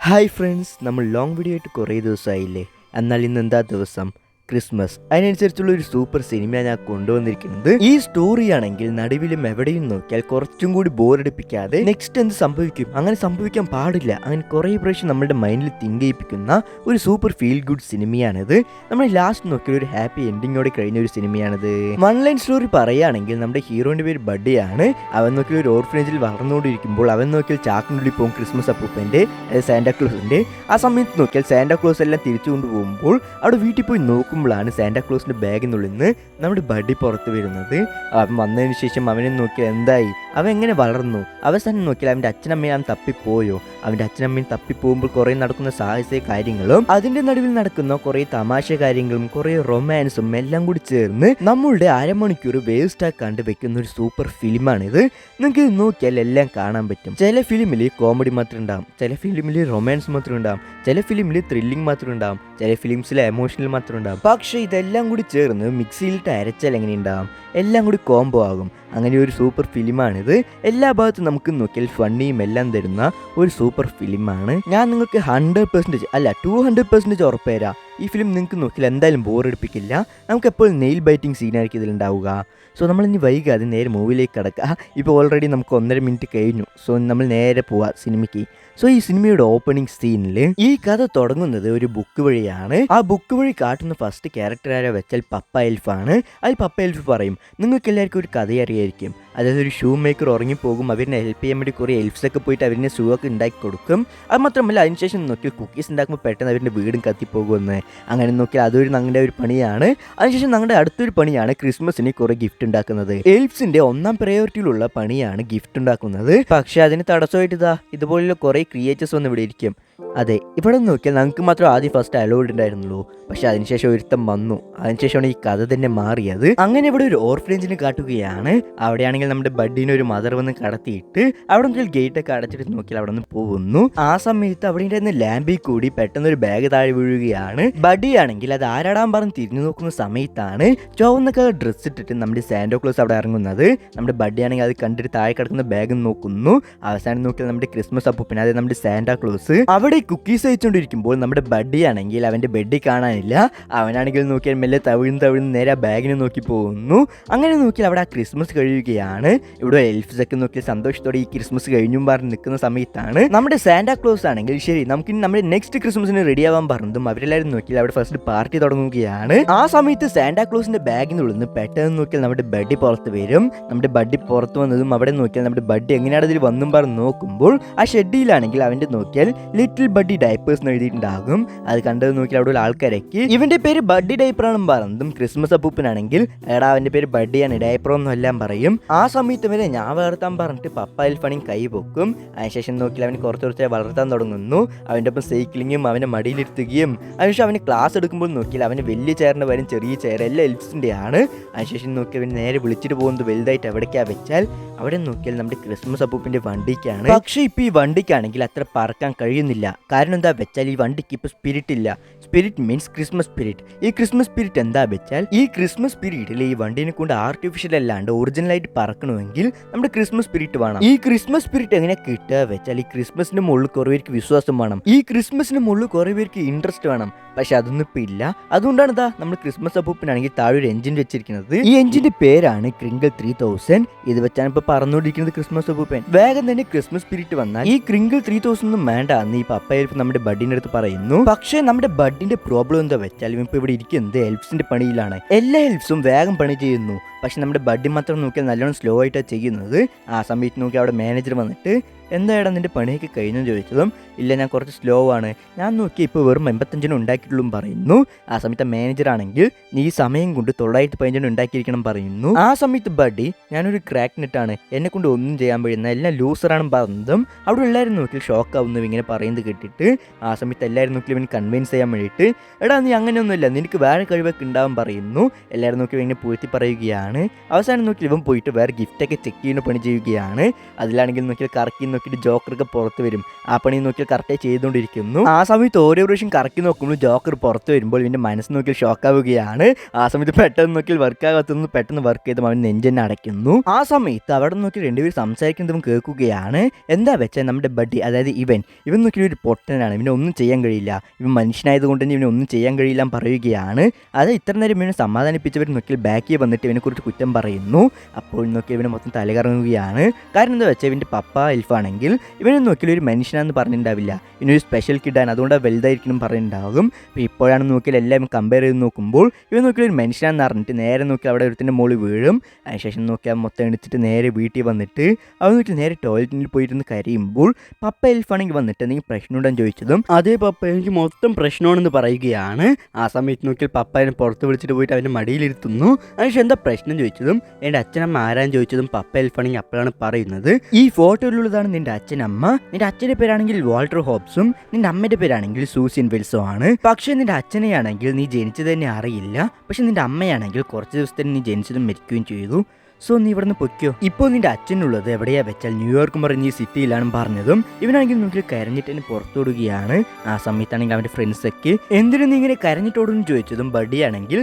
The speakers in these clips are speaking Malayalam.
ഹായ് ഫ്രണ്ട്സ്, നമ്മൾ ലോങ് വീഡിയോ ആയിട്ട് കുറേ ദിവസമായില്ലേ. എന്നാൽ ഇന്ന് എന്താ ദിവസം? ക്രിസ്മസ്. അതിനനുസരിച്ചുള്ള ഒരു സൂപ്പർ സിനിമ ഞാൻ കൊണ്ടുവന്നിരിക്കുന്നത്. ഈ സ്റ്റോറി ആണെങ്കിൽ നടുവിലും എവിടെയും നോക്കിയാൽ കുറച്ചും കൂടി ബോറടിപ്പിക്കാതെ നെക്സ്റ്റ് എന്ത് സംഭവിക്കും, അങ്ങനെ സംഭവിക്കാൻ പാടില്ല, അങ്ങനെ കുറേ പ്രാവശ്യം നമ്മുടെ മൈൻഡിൽ തിങ്ക് ചെയ്യിപ്പിക്കുന്ന ഒരു സൂപ്പർ ഫീൽ ഗുഡ് സിനിമയാണിത്. നമ്മൾ ലാസ്റ്റ് നോക്കിയ ഒരു ഹാപ്പി എൻഡിങ്ങോടെ കഴിഞ്ഞ ഒരു സിനിമയാണിത്. വൺ ലൈൻ സ്റ്റോറി പറയുകയാണെങ്കിൽ നമ്മുടെ ഹീറോന്റെ പേര് ബഡ്ഡിയാണ്. അവൻ നോക്കിയ ഒരു ഓർഫനേജിൽ വളർന്നുകൊണ്ടിരിക്കുമ്പോൾ അവൻ നോക്കിയാൽ ചാക്കിനുള്ളിൽ പോകും ക്രിസ്മസ് അപ്പൂപ്പന്റെ, സാന്റാക്ലോസിന്റെ. ആ സമയത്ത് നോക്കിയാൽ സാന്റാക്ലോസ് എല്ലാം തിരിച്ചു കൊണ്ടുപോകുമ്പോൾ അവിടെ വീട്ടിൽ പോയി നോക്കുമ്പോഴാണ് സാന്റാക്ലോസിന്റെ ബാഗിനുള്ളിൽ നിന്ന് നമ്മുടെ ബഡ്ഡി പുറത്ത് വരുന്നത്. അവൻ വന്നതിന് ശേഷം അവനെ നോക്കിയാൽ എന്തായി, അവൻ എങ്ങനെ വളർന്നു, അവസാനം നോക്കിയാൽ അവൻ്റെ അച്ഛനമ്മയെ അവൻ തപ്പിപ്പോയോ, അവൻ്റെ അച്ഛനമ്മയും തപ്പിപ്പോകുമ്പോൾ കുറേ നടക്കുന്ന സാഹസിക കാര്യങ്ങളും അതിൻ്റെ നടുവിൽ നടക്കുന്ന കുറേ തമാശ കാര്യങ്ങളും കുറേ റൊമാൻസും എല്ലാം കൂടി ചേർന്ന് നമ്മളുടെ അരമണിക്കൂർ വേസ്റ്റ് ആക്കാണ്ട് വെക്കുന്ന ഒരു സൂപ്പർ ഫിലിമാണിത്. നിങ്ങൾക്ക് ഇത് നോക്കിയാൽ എല്ലാം കാണാൻ പറ്റും. ചില ഫിലിമിൽ കോമഡി മാത്രം ഉണ്ടാവും, ചില ഫിലിമിൽ റൊമാൻസ് മാത്രം ഉണ്ടാവും, ചില ഫിലിമിൽ ത്രില്ലിംഗ് മാത്രം ഉണ്ടാവും, ചില ഫിലിംസിൽ എമോഷണൽ മാത്രം ഉണ്ടാവും. പക്ഷേ ഇതെല്ലാം കൂടി ചേർന്ന് മിക്സിയിലിട്ട് അരച്ചാൽ എങ്ങനെ ഉണ്ടാവും, എല്ലാം കൂടി കോംബോ ആകും. അങ്ങനെ ഒരു സൂപ്പർ ഫിലിമാണിത്. എല്ലാ ഭാഗത്തും നമുക്ക് നോക്കിയാൽ ഫണ്ണിയും എല്ലാം തരുന്ന ഒരു സൂപ്പർ ഫിലിമാണ്. ഞാൻ നിങ്ങൾക്ക് 100% അല്ല 200% ഉറപ്പ് തരാം, ഈ ഫിലിം നിങ്ങൾക്ക് നോക്കിയാൽ എന്തായാലും ബോറടിപ്പിക്കില്ല. നമുക്ക് എപ്പോഴും നെയിൽ ബൈറ്റിംഗ് സീനായിരിക്കും ഇതിലുണ്ടാവുക. സോ നമ്മളിനി വൈകാതെ നേരെ മൂവിയിലേക്ക് കിടക്കുക. ഇപ്പോൾ ഓൾറെഡി നമുക്ക് 1.5 മിനിറ്റ് കഴിഞ്ഞു. സോ നമ്മൾ നേരെ പോവാം സിനിമയ്ക്ക്. സോ ഈ സിനിമയുടെ ഓപ്പണിംഗ് സീനിൽ ഈ കഥ തുടങ്ങുന്നത് ഒരു ബുക്ക് വഴിയാണ്. ആ ബുക്ക് വഴി കാട്ടുന്ന ഫസ്റ്റ് ക്യാരക്ടർ ആരാ വെച്ചാൽ പപ്പ എൽഫാണ്. അതിൽ പപ്പ എൽഫ് പറയും, നിങ്ങൾക്ക് എല്ലാവർക്കും ഒരു കഥ അറിയായിരിക്കും. അതായത് ഒരു ഷൂ മേക്കർ ഉറങ്ങിപ്പോകും, അവരിനെ ഹെൽപ്പ് ചെയ്യാൻ വേണ്ടി കുറേ എൽഫ്സൊക്കെ പോയിട്ട് അവരിനെ ഷൂ ഒക്കെ ഉണ്ടാക്കി കൊടുക്കും. അത് മാത്രമല്ല അതിനുശേഷം നോക്കിയാൽ കുക്കീസ് ഉണ്ടാക്കുമ്പോൾ പെട്ടെന്ന് അവരുടെ വീടും കത്തിപ്പോകുമെന്ന്. അങ്ങനെ നോക്കിയാൽ അതൊരു ഞങ്ങളുടെ ഒരു പണിയാണ്. അതിനുശേഷം ഞങ്ങളുടെ അടുത്തൊരു പണിയാണ് ക്രിസ്മസിന് കുറേ ഗിഫ്റ്റ് ഉണ്ടാക്കുന്നത്. എൽഫ്സിന്റെ ഒന്നാം പ്രയോറിറ്റിയിലുള്ള പണിയാണ് ഗിഫ്റ്റ് ഉണ്ടാക്കുന്നത്. പക്ഷെ അതിന് തടസ്സമായിട്ട് ഇതുപോലുള്ള കുറേ ക്രിയേച്ചേഴ്സ് വന്ന് ഇവിടെ ഇരിക്കും. അതെ, ഇവിടെ നോക്കിയാൽ ഞങ്ങൾക്ക് മാത്രം ആദ്യം ഫസ്റ്റ് അലോഡ് ഉണ്ടായിരുന്നുള്ളൂ. പക്ഷെ അതിനുശേഷം ഒരുത്തം വന്നു, അതിനുശേഷമാണ് ഈ കഥ തന്നെ മാറിയത്. അങ്ങനെ ഇവിടെ ഒരു ഓർഫനേജിന് കാട്ടുകയാണ്. അവിടെയാണെങ്കിൽ നമ്മുടെ ബഡ്ഡിനെ ഒരു മദർ വന്ന് കടത്തിയിട്ട് അവിടെ നോക്കിയാൽ ഗേറ്റ് ഒക്കെ അടച്ചിട്ട് നോക്കിയാൽ അവിടെ നിന്ന് പോകുന്നു. ആ സമയത്ത് അവിടെ ഉണ്ടായിരുന്ന ലാമ്പിൽ കൂടി പെട്ടെന്ന് ഒരു ബാഗ് താഴെ വീഴുകയാണ്. ബഡ്ഡി ആണെങ്കിൽ അത് ആരാടാൻ പറഞ്ഞ് തിരിഞ്ഞു നോക്കുന്ന സമയത്താണ് ചുവന്ന കളർ ഡ്രസ്സ് ഇട്ടിട്ട് നമ്മുടെ സാന്റാക്ലോസ് അവിടെ ഇറങ്ങുന്നത്. നമ്മുടെ ബഡ്ഡി ആണെങ്കിൽ അത് കണ്ടിട്ട് താഴെ കിടക്കുന്ന ബാഗ് നോക്കുന്നു. അവസാനം നോക്കിയാൽ നമ്മുടെ ക്രിസ്മസ് അപ്പൂപ്പൻ, അതായത് നമ്മുടെ സാന്റാക്ലോസ് അവിടെ കുക്കീസ് അയച്ചുകൊണ്ടിരിക്കുമ്പോൾ നമ്മുടെ ബഡ്ഡി ആണെങ്കിൽ അവന്റെ ബെഡിൽ കാണാനില്ല. അവനാണെങ്കിൽ നോക്കിയാൽ മെല്ലെ തവിഴ്ന്ന് നേരെ ആ ബാഗിനെ നോക്കി പോകുന്നു. അങ്ങനെ നോക്കിയാൽ അവിടെ ആ ക്രിസ്മസ് കഴിയുകയാണ്. ഇവിടെ എൽഫ്സ് ഒക്കെ നോക്കിയാൽ സന്തോഷത്തോടെ ഈ ക്രിസ്മസ് കഴിഞ്ഞും പറഞ്ഞ് നിൽക്കുന്ന സമയത്താണ് നമ്മുടെ സാന്റാക്ലോസ് ആണെങ്കിൽ ശരി നമുക്കിനി നമ്മുടെ നെക്സ്റ്റ് ക്രിസ്മസിന് റെഡി ആവാൻ പറഞ്ഞതും അവരെല്ലാവരും നോക്കിയാൽ അവിടെ ഫസ്റ്റ് പാർട്ടി തുടങ്ങുകയാണ്. ആ സമയത്ത് സാന്റാക്ലോസിന്റെ ബാഗിനുള്ളിൽ നിന്ന് പെട്ടെന്ന് നോക്കിയാൽ നമ്മുടെ ബഡ്ഡി പുറത്ത് വരും. നമ്മുടെ ബഡ്ഡി പുറത്ത് വന്നതും അവിടെ നോക്കിയാൽ നമ്മുടെ ബഡ്ഡി എങ്ങനെയാണ് ഇതിൽ വന്നും പറഞ്ഞ് നോക്കുമ്പോൾ ആ ഷെഡിലാണെങ്കിൽ അവന്റെ നോക്കിയാൽ ലിറ്റിൽ ബഡ്ഡി ഡൈപ്പേഴ്സ് എന്ന് എഴുതിയിട്ടുണ്ടാകും. അത് കണ്ടത് നോക്കിയാൽ അവിടെ ഉള്ള ആൾക്കാരൊക്കെ ഇവന്റെ പേര് ബഡ്ഡി ഡൈപ്പറാണെന്ന് പറഞ്ഞതും ക്രിസ്മസ് അപ്പൂപ്പനാണെങ്കിൽ എടാ അവന്റെ പേര് ബഡ്ഡിയാണ്, ഡൈപ്പറൊന്നും എല്ലാം പറയും. ആ സമയത്ത് വരെ ഞാൻ വളർത്താൻ പറഞ്ഞിട്ട് പപ്പ എൽഫാണെങ്കിൽ കൈ പൊക്കും. അതിനുശേഷം നോക്കിയാൽ അവന് കുറച്ച് വളർത്താൻ തുടങ്ങുന്നു. അവൻ്റെ ഒപ്പം സൈക്ലിങ്ങും അവനെ മടിയിലിരുത്തുകയും അതിനുശേഷം അവന് ക്ലാസ് എടുക്കുമ്പോൾ നോക്കിയാൽ അവന് വലിയ ചെയറിന് വരും ചെറിയ ചെയർ എല്ലാം എൽഫ്സിന്റെ ആണ്. അതിനുശേഷം നോക്കിയാൽ അവന് നേരെ വിളിച്ചിട്ട് പോകുന്നത് വലുതായിട്ട് എവിടേക്കാ വെച്ചാൽ അവിടെ നോക്കിയാൽ നമ്മുടെ ക്രിസ്മസ് അപ്പൂപ്പിന്റെ വണ്ടിക്കാണ്. പക്ഷേ ഇപ്പൊ ഈ വണ്ടിക്കാണെങ്കിൽ അത്ര പറക്കാൻ കഴിയുന്നില്ല. കാരണം എന്താ വെച്ചാൽ ഈ വണ്ടിക്ക് ഇപ്പൊ സ്പിരിറ്റ് ഇല്ല. Spirit means Christmas spirit. ഈ ക്രിസ്മസ് സ്പിരിറ്റ് എന്താ വെച്ചാൽ ഈ ക്രിസ്മസ് സ്പിരിറ്റിൽ ഈ വണ്ടിനെ കൊണ്ട് ആർട്ടിഫിഷ്യൽ അല്ലാണ്ട് ഒറിജിനലായിട്ട് പറക്കണമെങ്കിൽ നമ്മുടെ ക്രിസ്മസ് സ്പിരിറ്റ് വേണം. ഈ ക്രിസ്മസ് സ്പിരിറ്റ് എങ്ങനെ കിട്ടുക വെച്ചാൽ ഈ ക്രിസ്മസിന് മുകളിൽ കുറേ പേർക്ക് വിശ്വാസം വേണം, ഈ ക്രിസ്മസിന് മുകളിൽ കുറേ പേർക്ക് ഇൻട്രസ്റ്റ് വേണം. പക്ഷെ അതൊന്നും ഇപ്പം ഇല്ല. അതുകൊണ്ടാണ് നമ്മുടെ ക്രിസ്മസ് അപ്പൂപ്പനാണെങ്കിൽ താഴെ ഒരു എഞ്ചിൻ വെച്ചിരിക്കുന്നത്. ഈ എഞ്ചിന്റെ പേരാണ് ക്രിങ്കിൾ 3000. ഇത് വെച്ചാണ് ഇപ്പൊ പറന്നുകൊണ്ടിരിക്കുന്നത് ക്രിസ്മസ് അപ്പൂപ്പൻ. വേഗം തന്നെ ക്രിസ്മസ് സ്പിരിറ്റ് വന്നാൽ ഈ ക്രിങ്കിൾ 3000 ഒന്നും വേണ്ട എന്ന് ഈ പപ്പ എൽഫ് നമ്മുടെ ബഡിന്റെ അടുത്ത് പറയുന്നു. പക്ഷേ നമ്മുടെ ബഡിന്റെ പ്രോബ്ലം എന്താ വെച്ചാൽ ഇപ്പൊ ഇവിടെ ഇരിക്കുന്നത് എൽഫ്സിന്റെ പണിയിലാണ്. എല്ലാ എൽഫ്സും വേഗം പണി ചെയ്യുന്നു. പക്ഷെ നമ്മുടെ ബഡ്ഡി മാത്രം നോക്കിയാൽ നല്ലോണം സ്ലോ ആയിട്ടാണ് ചെയ്യുന്നത്. ആ സമയത്ത് നോക്കി അവിടെ മാനേജർ വന്നിട്ട് എന്തായാലും നിന്റെ പണിയൊക്കെ കഴിഞ്ഞെന്ന് ചോദിച്ചതും ഇല്ല ഞാൻ കുറച്ച് സ്ലോ ആണ്, ഞാൻ നോക്കി ഇപ്പോൾ വെറും 85 ഉണ്ടാക്കിയിട്ടുള്ളൂ പറയുന്നു. ആ സമയത്ത് മാനേജർ ആണെങ്കിൽ നീ ഈ സമയം കൊണ്ട് 915 ഉണ്ടാക്കിയിരിക്കണം പറയുന്നു. ആ സമയത്ത് ബഡ്ഡി ഞാനൊരു ക്രാക്ക് നെറ്റാണ്, എന്നെ കൊണ്ട് ഒന്നും ചെയ്യാൻ കഴിയുന്ന എല്ലാം ലൂസറാണെന്ന് പറഞ്ഞതും അവിടെ എല്ലാവരും നോക്കി ഷോക്ക് ആവുന്നു ഇങ്ങനെ പറയുന്നത് കേട്ടിട്ട്. ആ സമയത്ത് എല്ലാവരും നോക്കി ഇവന് കൺവിൻസ് ചെയ്യാൻ വേണ്ടിയിട്ട് എടാ നീ അങ്ങനെയൊന്നുമില്ല, നിനക്ക് വേറെ കഴിവൊക്കെ ഉണ്ടാവാൻ പറയുന്നു. എല്ലാവരും നോക്കി ഇങ്ങനെ പൂഴ്ത്തി പറയുകയാണ്. നോക്കുകയാണ്. അവസാനം നോക്കി ഇവൻ പോയിട്ട് വേറെ ഗിഫ്റ്റൊക്കെ ചെക്ക് ചെയ്യുന്ന പണി ചെയ്യുകയാണ്. അതിലാണെങ്കിൽ നോക്കിയാൽ കറക്കി നോക്കിയിട്ട് ജോക്കറൊക്കെ പുറത്ത് വരും. ആ പണി നോക്കിയാൽ കറക്റ്റായി ചെയ്തുകൊണ്ടിരിക്കുന്നു. ആ സമയത്ത് ഓരോ പ്രാവശ്യം കറക്കി നോക്കുമ്പോൾ ജോക്കർ പുറത്ത് വരുമ്പോൾ ഇവൻ്റെ മനസ്സ് നോക്കിയാൽ ഷോക്കാവുകയാണ്. ആ സമയത്ത് പെട്ടെന്ന് നോക്കിയാൽ വർക്കാകത്തുനിന്ന് പെട്ടെന്ന് വർക്ക് ചെയ്ത് അവൻ നെഞ്ചെന്നെ അടയ്ക്കുന്നു. ആ സമയത്ത് അവിടെ നോക്കി രണ്ടുപേരും സംസാരിക്കുന്നതും കേൾക്കുകയാണ്. എന്താ വെച്ചാൽ നമ്മുടെ ബഡ്ഡി, അതായത് ഇവൻ നോക്കിയാൽ ഒരു പൊട്ടനാണ്, ഇവനെ ഒന്നും ചെയ്യാൻ കഴിയില്ല, ഇവൻ മനുഷ്യനായതുകൊണ്ട് തന്നെ ഇവനെ ഒന്നും ചെയ്യാൻ കഴിയില്ല പറയുകയാണ്. അത് ഇത്ര നേരം ഇവനെ സമാധാനിപ്പിച്ചവർ നോക്കിയാൽ ബാക്കിൽ വന്നിട്ട് ഇവനെക്കുറിച്ച് കുറ്റം പറയുന്നു. അപ്പോൾ നോക്കി ഇവനെ മൊത്തം തലകറങ്ങുകയാണ്. കാരണം എന്താ വെച്ചാൽ ഇവൻ്റെ പപ്പ എൽഫാണെങ്കിൽ ഇവനെ നോക്കിയാൽ ഒരു മനുഷ്യനാണെന്ന് പറഞ്ഞിട്ടുണ്ടാവില്ല, ഇവനൊരു സ്പെഷ്യൽ കിഡാണ്, അതുകൊണ്ട് വലുതായിരിക്കണം പറഞ്ഞിട്ടുണ്ടാകും. അപ്പോൾ ഇപ്പോഴാണ് നോക്കിയാൽ എല്ലാം കമ്പയർ ചെയ്ത് നോക്കുമ്പോൾ ഇവൻ നോക്കിയാൽ ഒരു മനുഷ്യനാണെന്ന് പറഞ്ഞിട്ട് നേരെ നോക്കി അവിടെ ഒരുത്തിൻ്റെ മുകളിൽ വീഴും. അതിനുശേഷം നോക്കിയാൽ മൊത്തം എടുത്തിട്ട് നേരെ വീട്ടിൽ വന്നിട്ട് അവൻ നോക്കി നേരെ ടോയ്ലറ്റിൽ പോയിരുന്ന് കരയുമ്പോൾ പപ്പ എൽഫാണെങ്കിൽ വന്നിട്ട് എന്തെങ്കിലും പ്രശ്നമുണ്ടെന്ന് ചോദിച്ചതും അതേ പപ്പ എനിക്ക് മൊത്തം പ്രശ്നമാണെന്ന് പറയുകയാണ്. ആ സമയത്ത് നോക്കിയാൽ പപ്പ അതിനെ പുറത്ത് വിളിച്ചിട്ട് പോയിട്ട് അവൻ്റെ മടിയിലിരുത്തുന്നു. അതിനുശേഷം എന്താ പ്രശ്നം ചോദിച്ചതും എൻ്റെ അച്ഛനമ്മ ആരാന്ന് ചോദിച്ചതും പപ്പ എൽഫാണെങ്കിൽ അപ്പോഴാണ് പറയുന്നത്, ഈ ഫോട്ടോയിലുള്ളതാണ് നിൻ്റെ അച്ഛനമ്മ, നിൻ്റെ അച്ഛൻ്റെ പേരാണെങ്കിൽ വാൾട്ടർ ഹോബ്സും നിൻ്റെ അമ്മയുടെ പേരാണെങ്കിൽ സൂസിൻ വെൽസും ആണ്. പക്ഷേ നിൻ്റെ അച്ഛനെയാണെങ്കിൽ നീ ജനിച്ചത് തന്നെ അറിയില്ല, പക്ഷെ നിൻ്റെ അമ്മയാണെങ്കിൽ കുറച്ച് ദിവസത്തിന് നീ ജനിച്ചതും മരിക്കുകയും ചെയ്തു. സോ നീ ഇവിടുന്ന് പൊയ്ക്കോ. ഇപ്പോൾ നിന്റെ അച്ഛനുള്ളത് എവിടെയാ വെച്ചാൽ ന്യൂയോർക്ക് പറഞ്ഞ ഈ സിറ്റിയിലാണ് പറഞ്ഞതും ഇവനാണെങ്കിൽ നോക്കി കരഞ്ഞിട്ട് തന്നെ പുറത്തോടുകയാണ്. ആ സമയത്താണെങ്കിൽ അവൻ്റെ ഫ്രണ്ട്സൊക്കെ എന്തിനു നീ ഇങ്ങനെ കരഞ്ഞിട്ടോടുന്ന് ചോദിച്ചതും ബഡിയാണെങ്കിൽ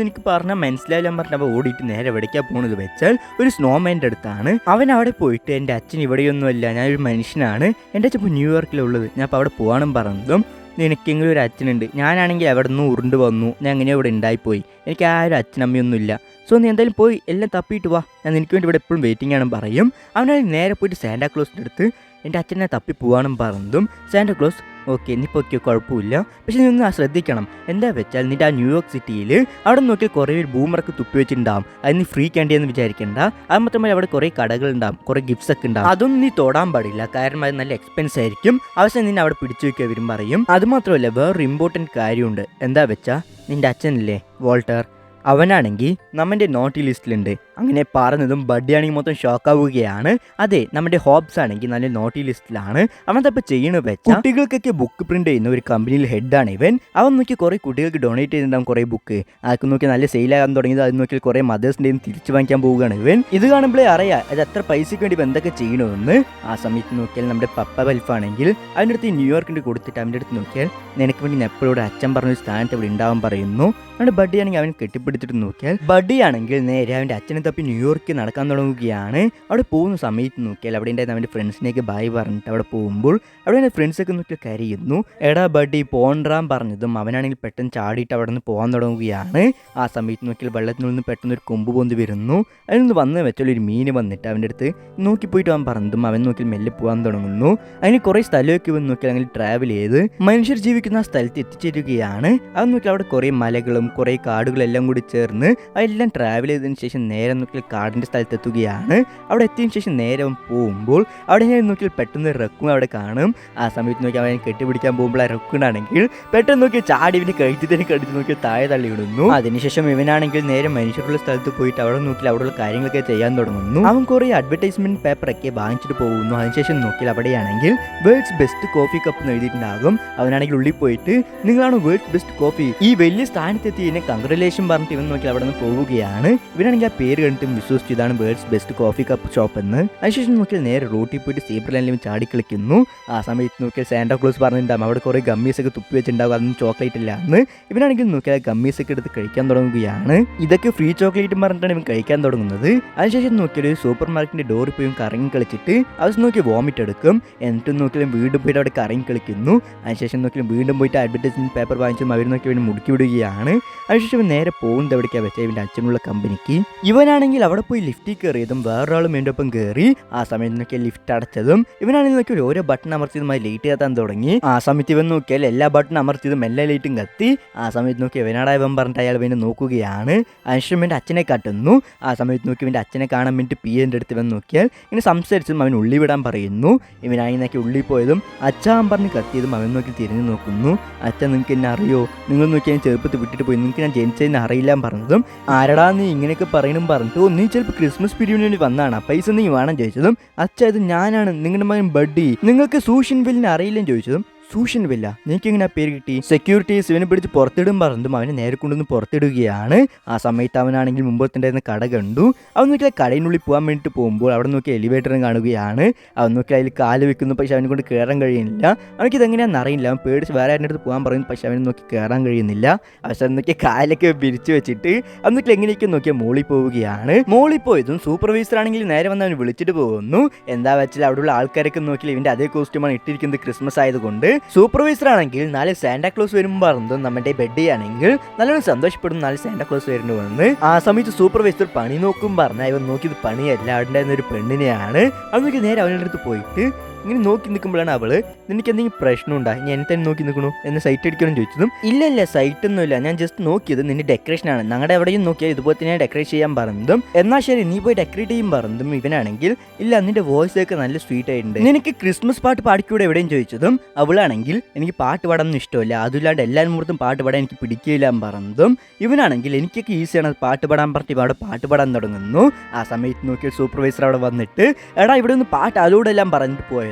എനിക്ക് പറഞ്ഞാൽ മനസ്സിലായില്ല പറഞ്ഞ അവ ഓടിയിട്ട് നേരെ എവിടേക്കാണ് പോകുന്നത് വെച്ചാൽ ഒരു സ്നോമാൻ്റെ അടുത്താണ്. അവൻ അവിടെ പോയിട്ട് എൻ്റെ അച്ഛൻ ഇവിടെയൊന്നുമല്ല, ഞാനൊരു മനുഷ്യനാണ്, എൻ്റെ അച്ഛൻ ഇപ്പോൾ ന്യൂയോർക്കിലുള്ളത്, ഞാൻ അപ്പോൾ അവിടെ പോകാനും പറഞ്ഞതും നിനക്കെങ്കിലും ഒരു അച്ഛനുണ്ട്, ഞാനാണെങ്കിൽ അവിടെ നിന്ന് ഉരുണ്ട് വന്നു, ഞാൻ എങ്ങനെയോ ഇവിടെ ഉണ്ടായിപ്പോയി, എനിക്ക് ആ ഒരു അച്ഛനമ്മയൊന്നുമില്ല, സോ നീ എന്തായാലും പോയി എല്ലാം തപ്പിയിട്ട് വാ, ഞാൻ നിനക്ക് വേണ്ടി ഇവിടെ എപ്പോഴും വെയിറ്റിംഗ് ആണെന്ന് പറയും. അവനാണെങ്കിൽ നേരെ പോയിട്ട് സാന്റാക്ലോസിൻ്റെ അടുത്ത് എൻ്റെ അച്ഛനെ തപ്പി പോവാനും പറഞ്ഞതും സാന്റാക്ലോസ് ഓക്കെ നീ പൊക്കിയോ കുഴപ്പമില്ല, പക്ഷെ നീ ഒന്ന് ശ്രദ്ധിക്കണം, എന്താ വെച്ചാൽ നിൻ്റെ ആ ന്യൂയോർക്ക് സിറ്റിയിൽ അവിടെ നോക്കിയാൽ കുറേ ഒരു ബൂമറൊക്കെ തുപ്പി വെച്ചിട്ടുണ്ടാവും, അത് നീ ഫ്രീ ക്യാൻഡിയെന്ന് വിചാരിക്കേണ്ട, അത് മാത്രമല്ല അവിടെ കുറേ കടകളുണ്ടാവും, കുറേ ഗിഫ്റ്റ്സ് ഒക്കെ ഉണ്ടാവും, അതൊന്നും നീ തൊടാൻ പാടില്ല, കാരണം അത് നല്ല എക്സ്പെൻസ് ആയിരിക്കും, അവസാനം നിന്നെ അവിടെ പിടിച്ചു വയ്ക്കുക വരും പറയും. അതുമാത്രമല്ല വേറൊരു ഇമ്പോർട്ടൻറ്റ് കാര്യമുണ്ട്, എന്താ വെച്ചാൽ നിൻ്റെ അച്ഛനില്ലേ വാൾട്ടർ, അവനാണെങ്കിൽ നമ്മുടെ നോട്ടി ലിസ്റ്റിലുണ്ട്. അങ്ങനെ പറഞ്ഞതും ബഡ്ഡിയാണെങ്കിൽ മൊത്തം ഷോക്കാവുകയാണ്. അതെ നമ്മുടെ ഹോബ്സ് ആണെങ്കിൽ നല്ല നോട്ടി ലിസ്റ്റിലാണ്. അവൻ തപ്പോൾ ചെയ്യണത് വെച്ചാൽ കുട്ടികൾക്കൊക്കെ ബുക്ക് പ്രിന്റ് ചെയ്യുന്ന ഒരു കമ്പനിയിൽ ഹെഡാണ് ഇവൻ. അവൻ നോക്കി കുറേ കുട്ടികൾക്ക് ഡൊണേറ്റ് ചെയ്തിട്ടുണ്ടാകും കുറേ ബുക്ക്, അതൊക്കെ നോക്കി നല്ല സെയിലാകാൻ തുടങ്ങിയത്, അത് നോക്കി കുറേ മദേഴ്സിൻ്റെയും തിരിച്ചു വാങ്ങിക്കാൻ പോവുകയാണ് ഇവൻ. ഇത് കാണുമ്പോഴേ അറിയാം അത് എത്ര പൈസയ്ക്ക് വേണ്ടി എന്തൊക്കെ ചെയ്യണമെന്ന്. ആ സമയത്ത് നോക്കിയാൽ നമ്മുടെ പപ്പ വൽഫാണെങ്കിൽ അതിൻ്റെ അടുത്ത് ന്യൂയോർക്കിൻ്റെ കൊടുത്തിട്ട് അവൻ്റെ അടുത്ത് നോക്കിയാൽ നിനക്ക് വേണ്ടി ഞാൻ എപ്പോഴും അച്ഛൻ പറഞ്ഞൊരു സ്ഥാനത്ത് ഇവിടെ ഉണ്ടാവാൻ പറയുന്നു. നമ്മുടെ ബഡ്ഡിയാണെങ്കിൽ അവൻ കെട്ടിപ്പിടിച്ചിട്ട് നോക്കിയാൽ ബഡ്ഡിയാണെങ്കിൽ നേരെ അവൻ്റെ അച്ഛനെ തപ്പി ന്യൂയോർക്ക് നടക്കാൻ തുടങ്ങുകയാണ്. അവിടെ പോകുന്ന സമയത്ത് നോക്കിയാൽ അവിടെ ഉണ്ടായിരുന്ന അവൻ്റെ ഫ്രണ്ട്സിനെയൊക്കെ ബായ് പറഞ്ഞിട്ട് അവിടെ പോകുമ്പോൾ അവിടെ എൻ്റെ ഫ്രണ്ട്സൊക്കെ നോക്കിയാൽ കരയുന്നു. എടാ ബഡ്ഡി പോണ്ടാൻ പറഞ്ഞതും അവനാണെങ്കിൽ പെട്ടെന്ന് ചാടിയിട്ട് അവിടെ നിന്ന് പോകാൻ തുടങ്ങുകയാണ്. ആ സമയത്ത് നോക്കിയാൽ വെള്ളത്തിൽ നിന്ന് പെട്ടെന്ന് ഒരു കൊമ്പ് പൊന്തി വരുന്നു. അതിൽ നിന്ന് വന്ന് വെച്ചാൽ ഒരു മീൻ വന്നിട്ട് അവൻ്റെ അടുത്ത് നോക്കിപ്പോയിട്ട് അവൻ പറഞ്ഞതും അവൻ നോക്കിയാൽ മെല്ലെ പോകാൻ തുടങ്ങുന്നു. അതിന് കുറേ സ്ഥലമൊക്കെ വന്ന് നോക്കിയാൽ അങ്ങനെ ട്രാവൽ ചെയ്ത് മനുഷ്യർ ജീവിക്കുന്ന ആ സ്ഥലത്ത് എത്തിച്ചേരുകയാണ്. അത് നോക്കിയാൽ അവിടെ കുറേ മലകളും കുറേ കാടുകളെല്ലാം കൂടി ചേർന്ന് അതെല്ലാം ട്രാവൽ ചെയ്തതിന് ശേഷം നേരെ നോക്കിയാൽ കാടിൻ്റെ സ്ഥലത്തെത്തുകയാണ്. അവിടെ എത്തിയതിന് ശേഷം നേരെ അവൻ പോകുമ്പോൾ അവിടെ ഞാൻ നോക്കിയാൽ പെട്ടെന്ന് റക്കും അവിടെ കാണും. ആ സമയത്ത് നോക്കി അവൻ കെട്ടിപ്പിടിക്കാൻ പോകുമ്പോൾ ആ റക്കുണ്ടാണെങ്കിൽ പെട്ടെന്ന് നോക്കിയാൽ ചാടി ഇവന് കഴുത്തിനെ കടിച്ച് നോക്കിയാൽ താഴെ തള്ളി വിടുന്നു. അതിനുശേഷം ഇവനാണെങ്കിൽ നേരെ മനുഷ്യരുള്ള സ്ഥലത്ത് പോയിട്ട് അവിടെ നോക്കിയാൽ അവിടെയുള്ള കാര്യങ്ങളൊക്കെ ചെയ്യാൻ തുടങ്ങുന്നു. അവൻ കുറേ അഡ്വർടൈസ്മെന്റ് പേപ്പറൊക്കെ വാങ്ങിച്ചിട്ട് പോകുന്നു. അതിനുശേഷം നോക്കിയാൽ അവിടെയാണെങ്കിൽ വേൾഡ്സ് ബെസ്റ്റ് കോഫി കപ്പ് എന്ന് എഴുതിയിട്ടുണ്ടാകും. അവനാണെങ്കിൽ ഉള്ളിൽ പോയിട്ട് നിങ്ങളാണ് വേൾഡ്സ് ബെസ്റ്റ് കോഫി, ഈ വലിയ സ്ഥാനത്തെത്തിയതിനെ കൺഗ്രാലേഷൻ പറഞ്ഞിട്ട് ഇവൻ നോക്കിയാൽ അവിടെ നിന്ന് പോവുകയാണ്. ഇവനാണെങ്കിൽ ആ പേര് കണ്ടിട്ടും വിശ്വസിച്ചു ഇതാണ് worlds best coffee cup shop എന്ന്. അതിനുശേഷം നോക്കിയാൽ നേരെ റോട്ടിൽ പോയിട്ട് സീബ്ര ലൈനിൽ ചാടി കളിക്കുന്നു. ആ സമയത്ത് നോക്കിയാൽ സാന്റാക്ലോസ് പറഞ്ഞിട്ടുണ്ടാകും അവിടെ കുറേ ഗമ്മീസ് ഒക്കെ തുപ്പി വെച്ചിട്ടുണ്ടാകും, അതൊന്നും ചോക്ലേറ്റ് ഇല്ല എന്ന്. ഇവനാണെങ്കിൽ നോക്കിയാൽ ഗമ്മീസ് ഒക്കെ എടുത്ത് കഴിക്കാൻ തുടങ്ങുകയാണ്. ഇതൊക്കെ ഫ്രീ ചോക്ലേറ്റ് പറഞ്ഞിട്ടാണ് ഇവൻ കഴിക്കാൻ തുടങ്ങുന്നത്. അതിനുശേഷം നോക്കിയാൽ ഒരു സൂപ്പർ മാർക്കറ്റിന്റെ ഡോറിൽ പോയി കറങ്ങി കളിച്ചിട്ട് അത് നോക്കി വോമിറ്റ് എടുക്കും. എന്നിട്ടും നോക്കിയാലും വീണ്ടും പോയിട്ട് അവിടെ കറങ്ങി കളിക്കുന്നു. അതിനുശേഷം നോക്കിയാലും വീണ്ടും പോയിട്ട് അഡ്വർടൈസ്മെന്റ് പേപ്പർ വാങ്ങിച്ചും അവർ നോക്കി ഇവന് മുടുക്കി വിടുകയാണ്. അതിനുശേഷം ഇവൻ നേരെ പോകുന്നത് എവിടേക്കാണ് വെച്ചാൽ ഇവൻ്റെ അച്ഛനുള്ള കമ്പനിക്ക്. ഇവനാണെങ്കിൽ അവിടെ പോയി ലിഫ്റ്റിൽ കയറിയതും വേറൊരാളും എൻ്റെ ഒപ്പം കയറി. ആ സമയത്ത് നോക്കിയാൽ ലിഫ്റ്റ് അടച്ചതും ഇവനാണെങ്കിൽ നോക്കിയാൽ ഓരോ ബട്ടൺ അമർത്തിയതുമായി ലൈറ്റ് കത്താൻ തുടങ്ങി. ആ സമയത്ത് ഇവൻ നോക്കിയാൽ എല്ലാ ബട്ടൺ അമർത്തിയതും എല്ലാ ലൈറ്റും കത്തി. ആ സമയത്ത് നോക്കി ഇവനാടാ ഇവൻ പറഞ്ഞിട്ട് അയാൾ ഇവനെ നോക്കുകയാണ്. അതിനുശേഷം ഇവൻ്റെ അച്ഛനെ കാട്ടുന്നു. ആ സമയത്ത് നോക്കി ഇവൻ്റെ അച്ഛനെ കാണാൻ വേണ്ടി എൻ്റെ അടുത്ത് ഇവൻ നോക്കിയാൽ ഇങ്ങനെ സംസാരിച്ചതും അവൻ ഉള്ളി വിടാൻ പറയുന്നു. ഇവനാണെങ്കിൽ നോക്കി ഉള്ളിൽ പോയതും അച്ഛൻ പറഞ്ഞ് കത്തിയതും അവൻ നോക്കി തിരിഞ്ഞു നോക്കുന്നു. അച്ഛൻ നിങ്ങൾക്ക് എന്നെ അറിയോ, നിങ്ങൾ നോക്കി ഞാൻ ചെറുപ്പത്തിൽ വിട്ടിട്ട് പോയി, നിങ്ങൾക്ക് ഞാൻ ജനിച്ചതിന് അറിയില്ല പറഞ്ഞതും ആരടാ നീ ഇങ്ങനെയൊക്കെ പറയണം പറഞ്ഞിട്ട് നീ ചിലപ്പോൾ ക്രിസ്മസ് പീരീഡിന് വേണ്ടി വന്നാണ്, പൈസ നീ വേണം ചോദിച്ചതും അച്ഛാ ഇത് ഞാനാണ് നിങ്ങളുടെ മകൻ ബഡ്ഡി, നിങ്ങൾക്ക് സൂഷ്യൻ വില്ലിനെ അറിയില്ലെന്ന് ചോദിച്ചതും സൂഷൻ വില്ല, നിനക്ക് എങ്ങനെ പേര് കിട്ടി? സെക്യൂരിറ്റീസ് ഇവനെ പിടിച്ച് പുറത്തിടും പറഞ്ഞും അവനെ നേരെ കൊണ്ടുവന്ന് പുറത്തിടുകയാണ്. ആ സമയത്ത് അവനാണെങ്കിൽ മുമ്പത്തുണ്ടായിരുന്ന കട കണ്ടു. അവൻ നോക്കിയാൽ കടയിനുള്ളിൽ പോകാൻ വേണ്ടിയിട്ട് പോകുമ്പോൾ അവിടെ നോക്കി എലിവേറ്ററും കാണുകയാണ്. അവൻ നോക്കി അതിൽ കാല് വെക്കുന്നു, പക്ഷെ അവനെ കൊണ്ട് കയറാൻ കഴിയുന്നില്ല. അവനക്ക് ഇതെങ്ങനെയാണെന്ന് അറിയില്ല. അവൻ പേടിച്ച് വേറെ ആരുടെ അടുത്ത് പോകാൻ പറയുന്നു, പക്ഷെ അവനെ നോക്കി കയറാൻ കഴിയുന്നില്ല. അവസാനം നോക്കിയാൽ കാലൊക്കെ പിരിച്ചു വെച്ചിട്ട് അവൻ നോക്കി എങ്ങനെയൊക്കെ നോക്കിയാൽ മോളിൽ പോവുകയാണ്. മോളിൽ പോയതും സൂപ്പർവൈസർ ആണെങ്കിൽ നേരെ വന്ന് അവൻ വിളിച്ചിട്ട് പോകുന്നു. എന്താ വെച്ചാൽ അവിടെയുള്ള ആൾക്കാരൊക്കെ നോക്കി ഇവന്റെ അതേ കോസ്റ്റ്യൂമാണ് ഇട്ടിരിക്കുന്നത് ക്രിസ്മസ് ആയതുകൊണ്ട്. സൂപ്പർവൈസർ ആണെങ്കിൽ നാളെ സാന്റാക്ലോസ് വരുമ്പോൾ പറഞ്ഞതും നമ്മുടെ ബെഡ് ആണെങ്കിൽ നല്ലോണം സന്തോഷപ്പെടും, നാളെ സാന്റാക്ലോസ് വരുന്നു വന്ന്. ആ സമയത്ത് സൂപ്പർവൈസർ പണി നോക്കും പറഞ്ഞാൽ ഇവൻ നോക്കിയത് പണിയല്ല, അവിടെ ഉണ്ടായിരുന്ന ഒരു പെണ്ണിനെയാണ്. അത് നോക്കി നേരെ അവളുടെ അടുത്ത് പോയിട്ട് ഇങ്ങനെ നോക്കി നിൽക്കുമ്പോഴാണ് അവള് നിനക്ക് എന്തെങ്കിലും പ്രശ്നമുണ്ടാ, ഞാൻ എന്നെ തന്നെ നോക്കി നിൽക്കണു എന്ന് സൈറ്റ് അടിക്കണം ചോദിച്ചതും ഇല്ല സൈറ്റ് ഒന്നുമില്ല, ഞാൻ ജസ്റ്റ് നോക്കിയത് നിന്റെ ഡെക്കറേഷൻ ആണ്, ഞങ്ങളുടെ എവിടെയും നോക്കിയാൽ ഇതുപോലെ തന്നെ ഡെക്കറേറ്റ് ചെയ്യാൻ പറഞ്ഞതും എന്നാൽ ശരി നീ പോയി ഡെക്കറേറ്റ് ചെയ്യും പറഞ്ഞതും ഇവനാണെങ്കിൽ ഇല്ല നിന്റെ വോയിസ് ഒക്കെ നല്ല സ്വീറ്റ് ആയിട്ടുണ്ട്, നിനക്ക് ക്രിസ്മസ് പാട്ട് പാടിക്കൂടെ എവിടെയും ചോദിച്ചതും അവളാണെങ്കിൽ എനിക്ക് പാട്ട് പാടാനൊന്നും ഇഷ്ടമില്ല, അതില്ലാണ്ട് എല്ലാവരും മുഹൂർത്തും പാട്ട് പാടാൻ എനിക്ക് പിടിക്കില്ല പറഞ്ഞതും ഇവനാണെങ്കിൽ എനിക്കൊക്കെ ഈസിയാണ് പാട്ട് പാടാൻ പറഞ്ഞിട്ട് അവിടെ പാട്ട് പാടാൻ തുടങ്ങുന്നു. ആ സമയത്ത് നോക്കിയ സൂപ്പർവൈസർ അവിടെ വന്നിട്ട് എടാ ഇവിടെ ഒന്ന് പാട്ട് അതോടെല്ലാം പറഞ്ഞിട്ട് പോയതും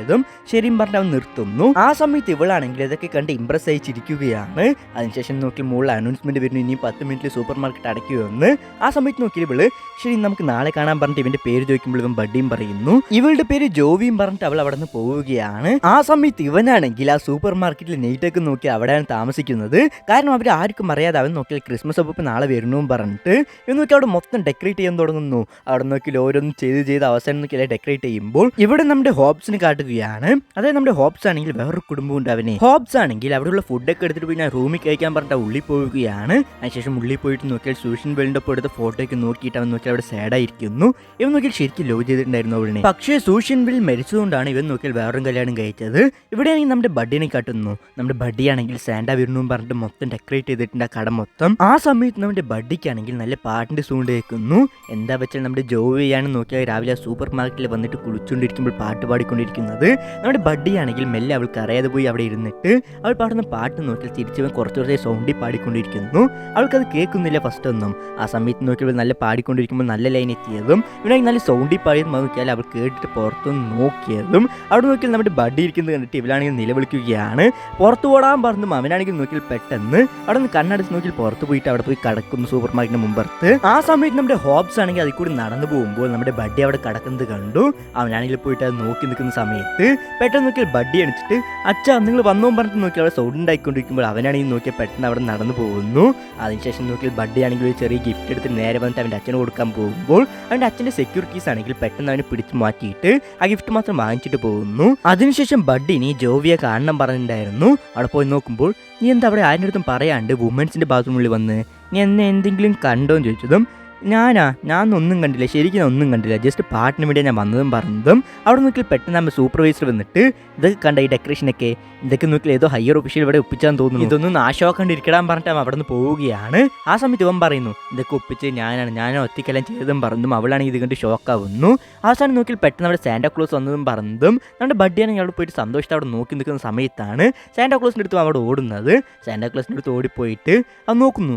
ശരിയും പറഞ്ഞ് അവൻ നിർത്തുന്നു. ആ സമയത്ത് ഇവളാണെങ്കിൽ ഇതൊക്കെ കണ്ട് ഇംപ്രസ് അയച്ചിരിക്കുകയാണ്. അതിനുശേഷം നോക്കി മുകളിൽ അനൗൺസ്മെന്റ് വരുന്നു, ഇനി 10 മിനിറ്റിൽ സൂപ്പർ മാർക്കറ്റ് അടയ്ക്കുമെന്ന്. ആ സമയത്ത് നോക്കി ഇവള് ശരി നമുക്ക് നാളെ കാണാൻ പറഞ്ഞിട്ട് ഇവന്റെ പേര് ചോദിക്കുമ്പോൾ ഇവൻ ബഡ്ഡിയും പറയുന്നു, ഇവളുടെ പേര് ജോവിയും പറഞ്ഞിട്ട് അവൾ അവിടെ നിന്ന് പോവുകയാണ്. ആ സമയത്ത് ഇവനാണെങ്കിൽ ആ സൂപ്പർ മാർക്കറ്റിൽ നെയ്റ്റൊക്കെ നോക്കി അവിടെയാണ് താമസിക്കുന്നത്. കാരണം അവർ ആർക്കും അറിയാതെ അവൻ നോക്കിയാൽ ക്രിസ്മസ് അപ്പം നാളെ വരുന്നു പറഞ്ഞിട്ട് ഇവൻ നോക്കി അവിടെ മൊത്തം ഡെക്കറേറ്റ് ചെയ്യാൻ തുടങ്ങുന്നു. അവിടെ നോക്കി ഓരോന്നും ചെയ്ത് അവസാനം നോക്കി ഡെക്കറേറ്റ് ചെയ്യുമ്പോൾ ഇവിടെ നമ്മുടെ ഹോബ്സിന് കാട്ടുകയാണ്. അതായത് നമ്മുടെ ഹോബ്സ് ആണെങ്കിൽ വേറൊരു കുടുംബം ഉണ്ട് അവന്. ഹോബ്സ് ആണെങ്കിൽ അവിടെയുള്ള ഫുഡൊക്കെ എടുത്തിട്ട് പോയി ഞാൻ റൂമിൽ കഴിക്കാൻ പറഞ്ഞിട്ട് ഉള്ളിൽ പോവുകയാണ്. അതിനുശേഷം ഉള്ളിൽ പോയിട്ട് നോക്കിയാൽ സൂഷൻ വേൾഡിന്റെ ഒപ്പം എടുത്ത ഫോട്ടോയ്ക്ക് നോക്കിയിട്ട് അവൻ നോക്കിയാൽ അവിടെ സാഡായിരിക്കുന്നു. ഇവൻ നോക്കിയാൽ ശരിക്കും ലവ് ചെയ്തിട്ടുണ്ടായിരുന്നു അവളിനെ. പക്ഷേ സൂഷൻ വേൾ മരിച്ചതുകൊണ്ടാണ് ഇവൻ നോക്കിയാൽ വേറൊരു കല്യാണം കഴിച്ചത്. ഇവിടെയാണെങ്കിൽ നമ്മുടെ ബഡ്ഡിനെ കാട്ടുന്നു. നമ്മുടെ ബഡ്ഡിയാണെങ്കിൽ സാന്റാ വരുന്നു പറഞ്ഞിട്ട് മൊത്തം ഡെക്കറേറ്റ് ചെയ്തിട്ടുണ്ട് ആ കട മൊത്തം. ആ സമയത്ത് നമ്മുടെ ബഡ്ഡിക്കാണെങ്കിൽ നല്ല പാട്ടിന്റെ സൗണ്ട് കേൾക്കുന്നു. എന്താ വെച്ചാൽ നമ്മുടെ ജോവിയാണ് നോക്കിയാൽ രാവിലെ സൂപ്പർ മാർക്കറ്റിൽ വന്നിട്ട് കുളിച്ചുകൊണ്ടിരിക്കുമ്പോൾ പാട്ട് പാടിക്കൊണ്ടിരിക്കുന്നത്. നമ്മുടെ ബഡ്ഡിയാണെങ്കിൽ മെല്ലെ അവൾക്ക് അറിയാതെ പോയി അവിടെ ഇരുന്നിട്ട് അവൾ പാടുന്ന പാട്ട് നോക്കിയാൽ തിരിച്ചവൻ കുറച്ച് സൗണ്ടിൽ പാടിക്കൊണ്ടിരിക്കുന്നു. അവൾക്കത് കേൾക്കുന്നില്ല ഫസ്റ്റ് ഒന്നും. ആ സമയത്ത് നോക്കിയപ്പോൾ നല്ല പാടിക്കൊണ്ടിരിക്കുമ്പോൾ നല്ല ലൈൻ എത്തിയതും ഇവിടെ നല്ല സൗണ്ടിൽ പാടിയത് നോക്കിയാൽ അവൾ കേട്ടിട്ട് പുറത്തൊന്ന് നോക്കിയതും അവിടെ നോക്കിയാൽ നമ്മുടെ ബഡ്ഡി ഇരിക്കുന്നത് കണ്ടിട്ട് ഇവളാണെങ്കിൽ നിലവിളിക്കുകയാണ്. പുറത്തു ഓടാൻ പറഞ്ഞതും അവനാണെങ്കിൽ നോക്കിയാൽ പെട്ടെന്ന് അവിടെ നിന്ന് കണ്ണടച്ച് നോക്കിയാൽ പുറത്ത് പോയിട്ട് അവിടെ പോയി കിടക്കുന്നു സൂപ്പർ മാർക്കറ്റിന് മുമ്പത്ത്. ആ സമയത്ത് നമ്മുടെ ഹോബ്സ് ആണെങ്കിൽ അതിൽ കൂടി നടന്നു പോകുമ്പോൾ നമ്മുടെ ബഡ്ഡി അവിടെ കിടക്കുന്നത് കണ്ടു. അവനാണെങ്കിൽ പോയിട്ട് അത് നോക്കി നിൽക്കുന്ന സമയത്ത് പെട്ടെന്ന് നോക്കിയാൽ ബഡ്ഡി അണിച്ചിട്ട് അച്ഛാ നിങ്ങൾ വന്നോ പറഞ്ഞിട്ട് നോക്കി അവിടെ സൗണ്ട് ഉണ്ടായിക്കൊണ്ടിരിക്കുമ്പോൾ അവനാണെങ്കിൽ നോക്കിയാൽ പെട്ടെന്ന് അവിടെ നടന്നു പോകുന്നു. അതിനുശേഷം നോക്കിയാൽ ബഡ്ഡി ആണെങ്കിൽ ഒരു ചെറിയ ഗിഫ്റ്റ് എടുത്ത് നേരെ വന്നിട്ട് അവൻ്റെ അച്ഛന് കൊടുക്കാൻ പോകുമ്പോൾ അവൻ്റെ അച്ഛൻ്റെ സെക്യൂരിറ്റീസ് ആണെങ്കിൽ പെട്ടെന്ന് അവനെ പിടിച്ച് മാറ്റിയിട്ട് ആ ഗിഫ്റ്റ് മാത്രം വാങ്ങിച്ചിട്ട് പോകുന്നു. അതിനുശേഷം ബഡ്ഡി നീ ജോവിയെ കാണണം പറഞ്ഞിട്ടുണ്ടായിരുന്നു. അവിടെ പോയി നോക്കുമ്പോൾ നീ എന്താ അവിടെ ആരുടെ അടുത്തും പറയാണ്ട് വുമൻസിൻ്റെ ബാത്റൂമിൽ വന്ന് നീ എന്നെ എന്തെങ്കിലും കണ്ടോന്ന് ചോദിച്ചതും ഞാനൊന്നും കണ്ടില്ല, ശരിക്കും ഒന്നും കണ്ടില്ല, ജസ്റ്റ് പാട്ടിന് വേണ്ടി ഞാൻ വന്നതും പറഞ്ഞതും അവിടെ നോക്കിയാൽ പെട്ടെന്ന് നമ്മൾ സൂപ്പർവൈസർ വന്നിട്ട് ഇതൊക്കെ കണ്ട ഈ ഡെക്കറേഷനൊക്കെ ഇതൊക്കെ നോക്കിയാൽ ഏതോ ഹയർ ഒഫീഷ്യൽ ഇവിടെ ഒപ്പിച്ചാന്ന് തോന്നുന്നു, ഇതൊന്നും നാശമാക്കാണ്ടിരിക്കാൻ പറഞ്ഞിട്ട് അവിടെ നിന്ന് പോവുകയാണ്. ആ സമയത്ത് ഇവൻ പറയുന്നു ഇതൊക്കെ ഒപ്പിച്ച് ഞാൻ ഒറ്റയ്ക്കെല്ലാം ചെയ്തതും പറഞ്ഞതും അവളാണെങ്കിൽ ഇത് കണ്ട് ഷോക്കാവുന്നു. അവസാനം നോക്കിയാൽ പെട്ടെന്ന് അവിടെ സാന്റാക്ലോസ് വന്നതും പറഞ്ഞതും നമ്മുടെ ബഡ്ഡിയാണെങ്കിൽ അവിടെ പോയിട്ട് സന്തോഷത്തെ അവിടെ നോക്കി നിൽക്കുന്ന സമയത്താണ് സാന്റാക്ലോസിൻ്റെ അടുത്ത് അവിടെ ഓടുന്നത്. സാന്റാക്ലോസിൻ്റെ അടുത്ത് ഓടിപ്പോയിട്ട് അത് നോക്കുന്നു,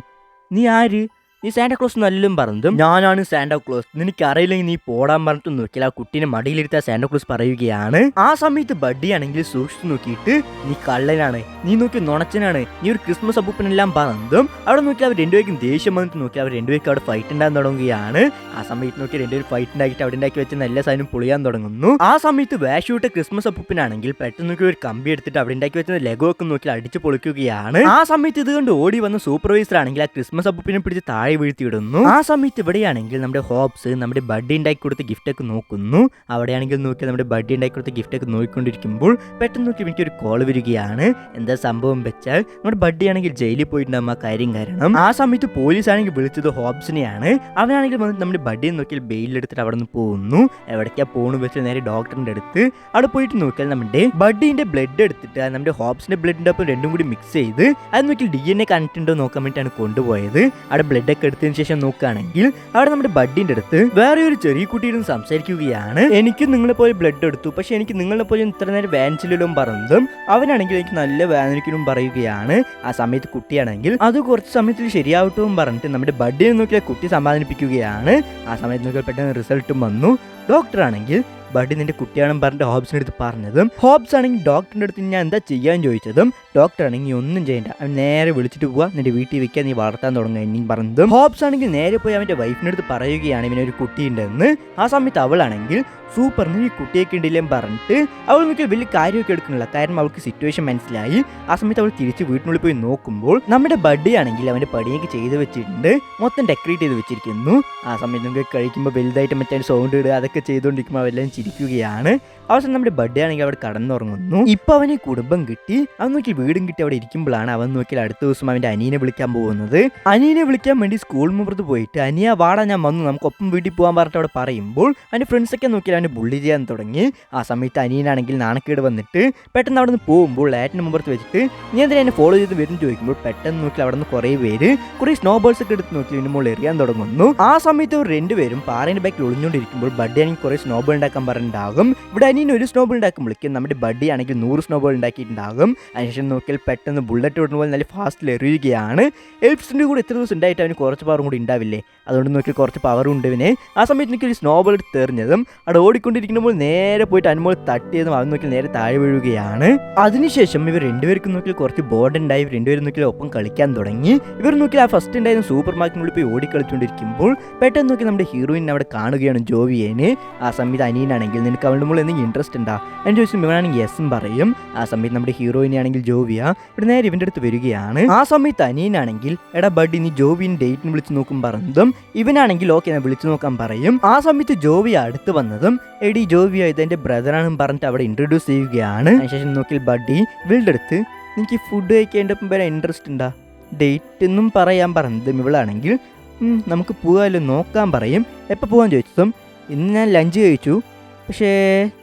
നീ ആര്, നീ സാന്റാക്ലോസ് നല്ലും പറഞ്ഞതും ഞാനാണ് സാന്റാക്ലോസ്, നിനക്കറിയില്ലെങ്കിൽ നീ പോടാൻ പറഞ്ഞിട്ട് നോക്കിയാൽ ആ കുട്ടീനെ മടിയിലിരുത്താൻ സാന്റാക്ലോസ് പറയുകയാണ്. ആ സമയത്ത് ബഡ്ഡിയാണെങ്കിൽ സൂക്ഷിച്ചു നോക്കിയിട്ട് നീ കള്ളനാണ്, നീ നോക്കി നുണച്ചനാണ്, നീ ഒരു ക്രിസ്മസ് അപ്പൂപ്പനെല്ലാം പറഞ്ഞതും അവിടെ നോക്കി അവർ രണ്ടുപേർക്കും ദേഷ്യം വന്നിട്ട് നോക്കി അവർ രണ്ടുപേർക്കും അവിടെ ഫൈറ്റ് ഉണ്ടാകാൻ തുടങ്ങുകയാണ്. ആ സമയത്ത് നോക്കി രണ്ടുപേരും ഫൈറ്റ് ഉണ്ടാക്കിയിട്ട് അവിടെ ഉണ്ടാക്കി വെച്ച എല്ലാ സാധനവും പൊളിയാൻ തുടങ്ങുന്നു. ആ സമയത്ത് വേഷൂട്ട ക്രിസ്മസ് അപ്പൂപ്പനാണെങ്കിൽ പെട്ടെന്ന് നോക്കി ഒരു കമ്പി എടുത്തിട്ട് അവിടെ ഉണ്ടാക്കി വെച്ച ലെഗോ ഒക്കെ നോക്കി അടിച്ചു പൊളിക്കുകയാണ്. ആ സമയത്ത് ഇത് കൊണ്ട് ഓടി വന്ന സൂപ്പർവൈസർ ആണെങ്കിൽ ആ ക്രിസ്മസ് അപ്പൂപ്പിനെ പിടിച്ച് താഴെ വീഴ്ത്തിയിടുന്നു. ആ സമയത്ത് ഇവിടെയാണെങ്കിൽ നമ്മുടെ ഹോബ്സ് നമ്മുടെ ബഡ്ഡി ഉണ്ടാക്കി കൊടുത്ത ഗിഫ്റ്റ് ഒക്കെ നോക്കുന്നു. അവിടെയാണെങ്കിൽ നോക്കി നമ്മുടെ ബഡ്ഡി ഉണ്ടാക്കി കൊടുത്ത ഗിഫ്റ്റ് ഒക്കെ നോക്കിക്കൊണ്ടിരിക്കുമ്പോൾ പെട്ടെന്ന് നോക്കി എനിക്കൊരു കോൾ വരികയാണ്. എന്താ സംഭവം വെച്ചാൽ നമ്മുടെ ബഡ്ഡി ആണെങ്കിൽ ജയിലിൽ പോയിട്ടുണ്ടാകും ആ കാര്യം കാരണം. ആ സമയത്ത് പോലീസ് ആണെങ്കിൽ വിളിച്ചത് ഹോബ്സിനെയാണ്. അവനാണെങ്കിൽ വന്നിട്ട് നമ്മുടെ ബഡ്ഡിയെ നോക്കിയാൽ ബെയിലെടുത്തിട്ട് അവിടെ നിന്ന് പോകുന്നു. എവിടേക്കാ പോണു വെച്ചാൽ നേരെ ഡോക്ടറിന്റെ അടുത്ത് അവിടെ പോയിട്ട് നോക്കിയാൽ നമ്മുടെ ബഡ്ഡിന്റെ ബ്ലഡ് എടുത്തിട്ട് നമ്മുടെ ഹോബ്സിന്റെ ബ്ലഡിന്റെ ഒപ്പം രണ്ടും കൂടി മിക്സ് ചെയ്ത് അത് നോക്കിയാൽ DNA കണക്ട് ഉണ്ടോ നോക്കാൻ വേണ്ടിയിട്ടാണ് കൊണ്ടുപോയത്. അവിടെ ബ്ലഡ് ഒക്കെ എടുത്തതിന് ശേഷം നോക്കുകയാണെങ്കിൽ അവിടെ നമ്മുടെ ബഡ്ഡിന്റെ അടുത്ത് വേറെ ഒരു ചെറിയ കുട്ടിയിരുന്ന് സംസാരിക്കുകയാണ്. എനിക്ക് നിങ്ങളെ പോലെ ബ്ലഡ് എടുത്തു, പക്ഷെ എനിക്ക് നിങ്ങളെ പോലെ ഇത്ര നേരം വേദനിച്ചിലും പറഞ്ഞതും അവനാണെങ്കിൽ എനിക്ക് നല്ല വേദനിക്കലും പറയുകയാണ്. ആ സമയത്ത് കുട്ടിയാണെങ്കിൽ അത് കുറച്ച് സമയത്തിൽ ശരിയാവട്ടും പറഞ്ഞിട്ട് നമ്മുടെ ബഡ്ഡിനെ നോക്കിയാൽ കുട്ടി സമാധാനിപ്പിക്കുകയാണ്. ആ സമയത്ത് നോക്കിയാൽ പെട്ടെന്ന് റിസൾട്ടും വന്നു. ഡോക്ടർ ആണെങ്കിൽ ബഡി നിന്റെ കുട്ടിയാണെന്ന് പറഞ്ഞിട്ട് ഹോബ്സിൻ്റെ അടുത്ത് പറഞ്ഞതും ഹോബ്സ് ആണെങ്കിൽ ഡോക്ടറിൻ്റെ അടുത്ത് ഞാൻ എന്താ ചെയ്യാൻ ചോദിച്ചതും ഡോക്ടർ ആണെങ്കിൽ ഒന്നും ചെയ്യണ്ട, അവൻ നേരെ വിളിച്ചിട്ട് പോവാ, നിന്റെ വീട്ടിൽ വെക്കാൻ നീ വളർത്താൻ തുടങ്ങുക എന്നും പറഞ്ഞതും ഹോബ്സ് ആണെങ്കിൽ നേരെ പോയി അവൻ്റെ വൈഫിൻ്റെ അടുത്ത് പറയുകയാണ് ഇവനൊരു കുട്ടിയുണ്ടെന്ന്. ആ സമയത്ത് അവളാണെങ്കിൽ സൂപ്പർ നീ കുട്ടിയൊക്കെ ഉണ്ടില്ലേന്ന് പറഞ്ഞിട്ട് അവൾ നോക്കിയാൽ വലിയ കാര്യമൊക്കെ എടുക്കുന്നില്ല, കാരണം അവൾക്ക് സിറ്റുവേഷൻ മനസ്സിലായി. ആ സമയത്ത് അവൾ തിരിച്ച് വീട്ടിനുള്ളിൽ പോയി നോക്കുമ്പോൾ നമ്മുടെ ബഡ്ഡി ആണെങ്കിൽ അവൻ്റെ പടിയൊക്കെ ചെയ്ത് വെച്ചിട്ടുണ്ട്, മൊത്തം ഡെക്കറേറ്റ് ചെയ്ത് വെച്ചിരിക്കുന്നു. ആ സമയത്ത് നമുക്ക് കഴിക്കുമ്പോൾ വലുതായിട്ട് മറ്റേ സൗണ്ട് ഇടുക അതൊക്കെ ചെയ്തുകൊണ്ടിരിക്കുമ്പോൾ അവരെല്ലാം ചിരിക്കുകയാണ്. അവസാനം നമ്മുടെ ബഡ്ഡി ആണെങ്കിൽ അവിടെ കടന്നുറങ്ങുന്നു. ഇപ്പൊ അവന് കുടുംബം കിട്ടി, അവൻ നോക്കി വീടും കിട്ടി അവിടെ ഇരിക്കുമ്പോഴാണ് അവൻ നോക്കിയാൽ അടുത്ത ദിവസം അവൻ്റെ അനിയനെ വിളിക്കാൻ പോകുന്നത്. അനിയനെ വിളിക്കാൻ വേണ്ടി സ്കൂൾ മുമ്പത്ത് പോയിട്ട് അനിയ വാടാ ഞാൻ വന്നു നമുക്കൊപ്പം വീട്ടിൽ പോകാൻ പറഞ്ഞിട്ട് അവിടെ പറയുമ്പോൾ അവൻ്റെ ഫ്രണ്ട്സൊക്കെ നോക്കിയാൽ അവനെ ബുള്ളി ചെയ്യാൻ തുടങ്ങി. ആ സമയത്ത് അനിയനാണെങ്കിൽ നാണക്കേട് വന്നിട്ട് പെട്ടെന്ന് അവിടെ നിന്ന് പോകുമ്പോൾ ലൈറ്റിന് മുമ്പത്ത് വെച്ചിട്ട് നീ എന്തിനാ എന്നെ ഫോളോ ചെയ്ത് വരും ചോദിക്കുമ്പോൾ പെട്ടെന്ന് നോക്കി അവിടെ നിന്ന് കുറേ പേര് കുറേ സ്നോബോൾസ് ഒക്കെ എടുത്ത് നോക്കി ഇതിന് മുകളിൽ എറിയാൻ തുടങ്ങുന്നു. ആ സമയത്ത് അവർ രണ്ടുപേരും പാറേൻ്റെ ബാക്കിൽ ഒളിഞ്ഞുകൊണ്ടിരിക്കുമ്പോൾ ബഡ്ഡി ആണെങ്കിൽ കുറേ സ്നോബോൾ ഉണ്ടാക്കാൻ പറഞ്ഞിട്ടുണ്ടാകും. ഇവിടെ അനിയൻ ഒരു സ്നോബോൾ ഉണ്ടാക്കുമ്പോഴേക്കും നമ്മുടെ ബഡ്ഡി ആണെങ്കിൽ 100 സ്നോബോൾ ഉണ്ടാക്കിയിട്ടുണ്ടാകും. അതിനുശേഷം നോക്കിയാൽ പെട്ടെന്ന് ബുള്ളറ്റ് വിടുന്ന പോലെ നല്ല ഫാസ്റ്റിൽ എറിയുകയാണ്. എൽപ്സിൻ്റെ കൂടെ എത്ര ദിവസം ഉണ്ടായിട്ട് അവന് കുറച്ച് പവറും കൂടി ഉണ്ടാവില്ലേ, അതുകൊണ്ട് നോക്കി കുറച്ച് പവറും ഉണ്ട് ഇവന്. ആ സമയത്ത് എനിക്ക് ഒരു സ്നോബോൾ എടുത്ത് എറിഞ്ഞതും അവിടെ ഓടിക്കൊണ്ടിരിക്കുമ്പോൾ നേരെ പോയിട്ട് അനുമോൾ തട്ടിയതും അവൻ നോക്കി നേരെ താഴെ വീഴുകയാണ്. അതിനുശേഷം ഇവർ രണ്ടുപേർക്കും നോക്കിയാൽ കുറച്ച് ബോർഡ് ഉണ്ടായി, ഇവർ രണ്ടുപേരും നോക്കിയാൽ ഒപ്പം കളിക്കാൻ തുടങ്ങി. ഇവർ നോക്കിയാൽ ആ ഫസ്റ്റ് ഉണ്ടായിരുന്ന സൂപ്പർ മാർക്കറ്റിനുള്ളിൽ പോയി ഓടിക്കളിച്ചുകൊണ്ടിരിക്കുമ്പോൾ പെട്ടെന്ന് നോക്കി നമ്മുടെ ഹീറോയിൻ അവിടെ കാണുകയാണ് ജോവിയേനെ. ആ സമയത്ത് അനിയനാണെങ്കിൽ നിനക്ക് അവളുടെ മുകളിൽ എന്തെങ്കിലും ഇൻട്രസ്റ്റ് ഉണ്ടാ എന്ന് ചോദിച്ചാൽ ഇവനാണെങ്കിൽ യെസും പറയും. ആ സമയത്ത് നമ്മുടെ ഹീറോയിനെ ആണെങ്കിൽ ജോവിയ ഇവിടെ നേരെ ഇവൻ്റെ അടുത്ത് വരികയാണ്. ആ സമയത്ത് അനിയനാണെങ്കിൽ എടാ ബഡ്ഡി നീ ജോവിനെ ഡേറ്റിന് വിളിച്ച് നോക്കും പറഞ്ഞതും ഇവനാണെങ്കിൽ ഓക്കെ ഞാൻ വിളിച്ചു നോക്കാൻ പറയും. ആ സമയത്ത് ജോവിയ അടുത്ത് വന്നതും എടി ജോവിയ ഇതെൻ്റെ ബ്രദറാണെന്ന് പറഞ്ഞിട്ട് അവിടെ ഇൻട്രൊഡ്യൂസ് ചെയ്യുകയാണ്. അതിനുശേഷം നോക്കിയാൽ ബഡ്ഡി ഇവളുടെ അടുത്ത് എനിക്ക് ഫുഡ് കഴിക്കേണ്ടപ്പം വരെ ഇൻട്രസ്റ്റ് ഉണ്ടാ ഡേറ്റ് എന്നും പറയാൻ പറഞ്ഞതും ഇവളാണെങ്കിൽ നമുക്ക് പോകാമല്ലോ നോക്കാൻ പറയും. എപ്പോൾ പോകാൻ ചോദിച്ചതും ഇന്ന് ഞാൻ ലഞ്ച് കഴിച്ചു, പക്ഷേ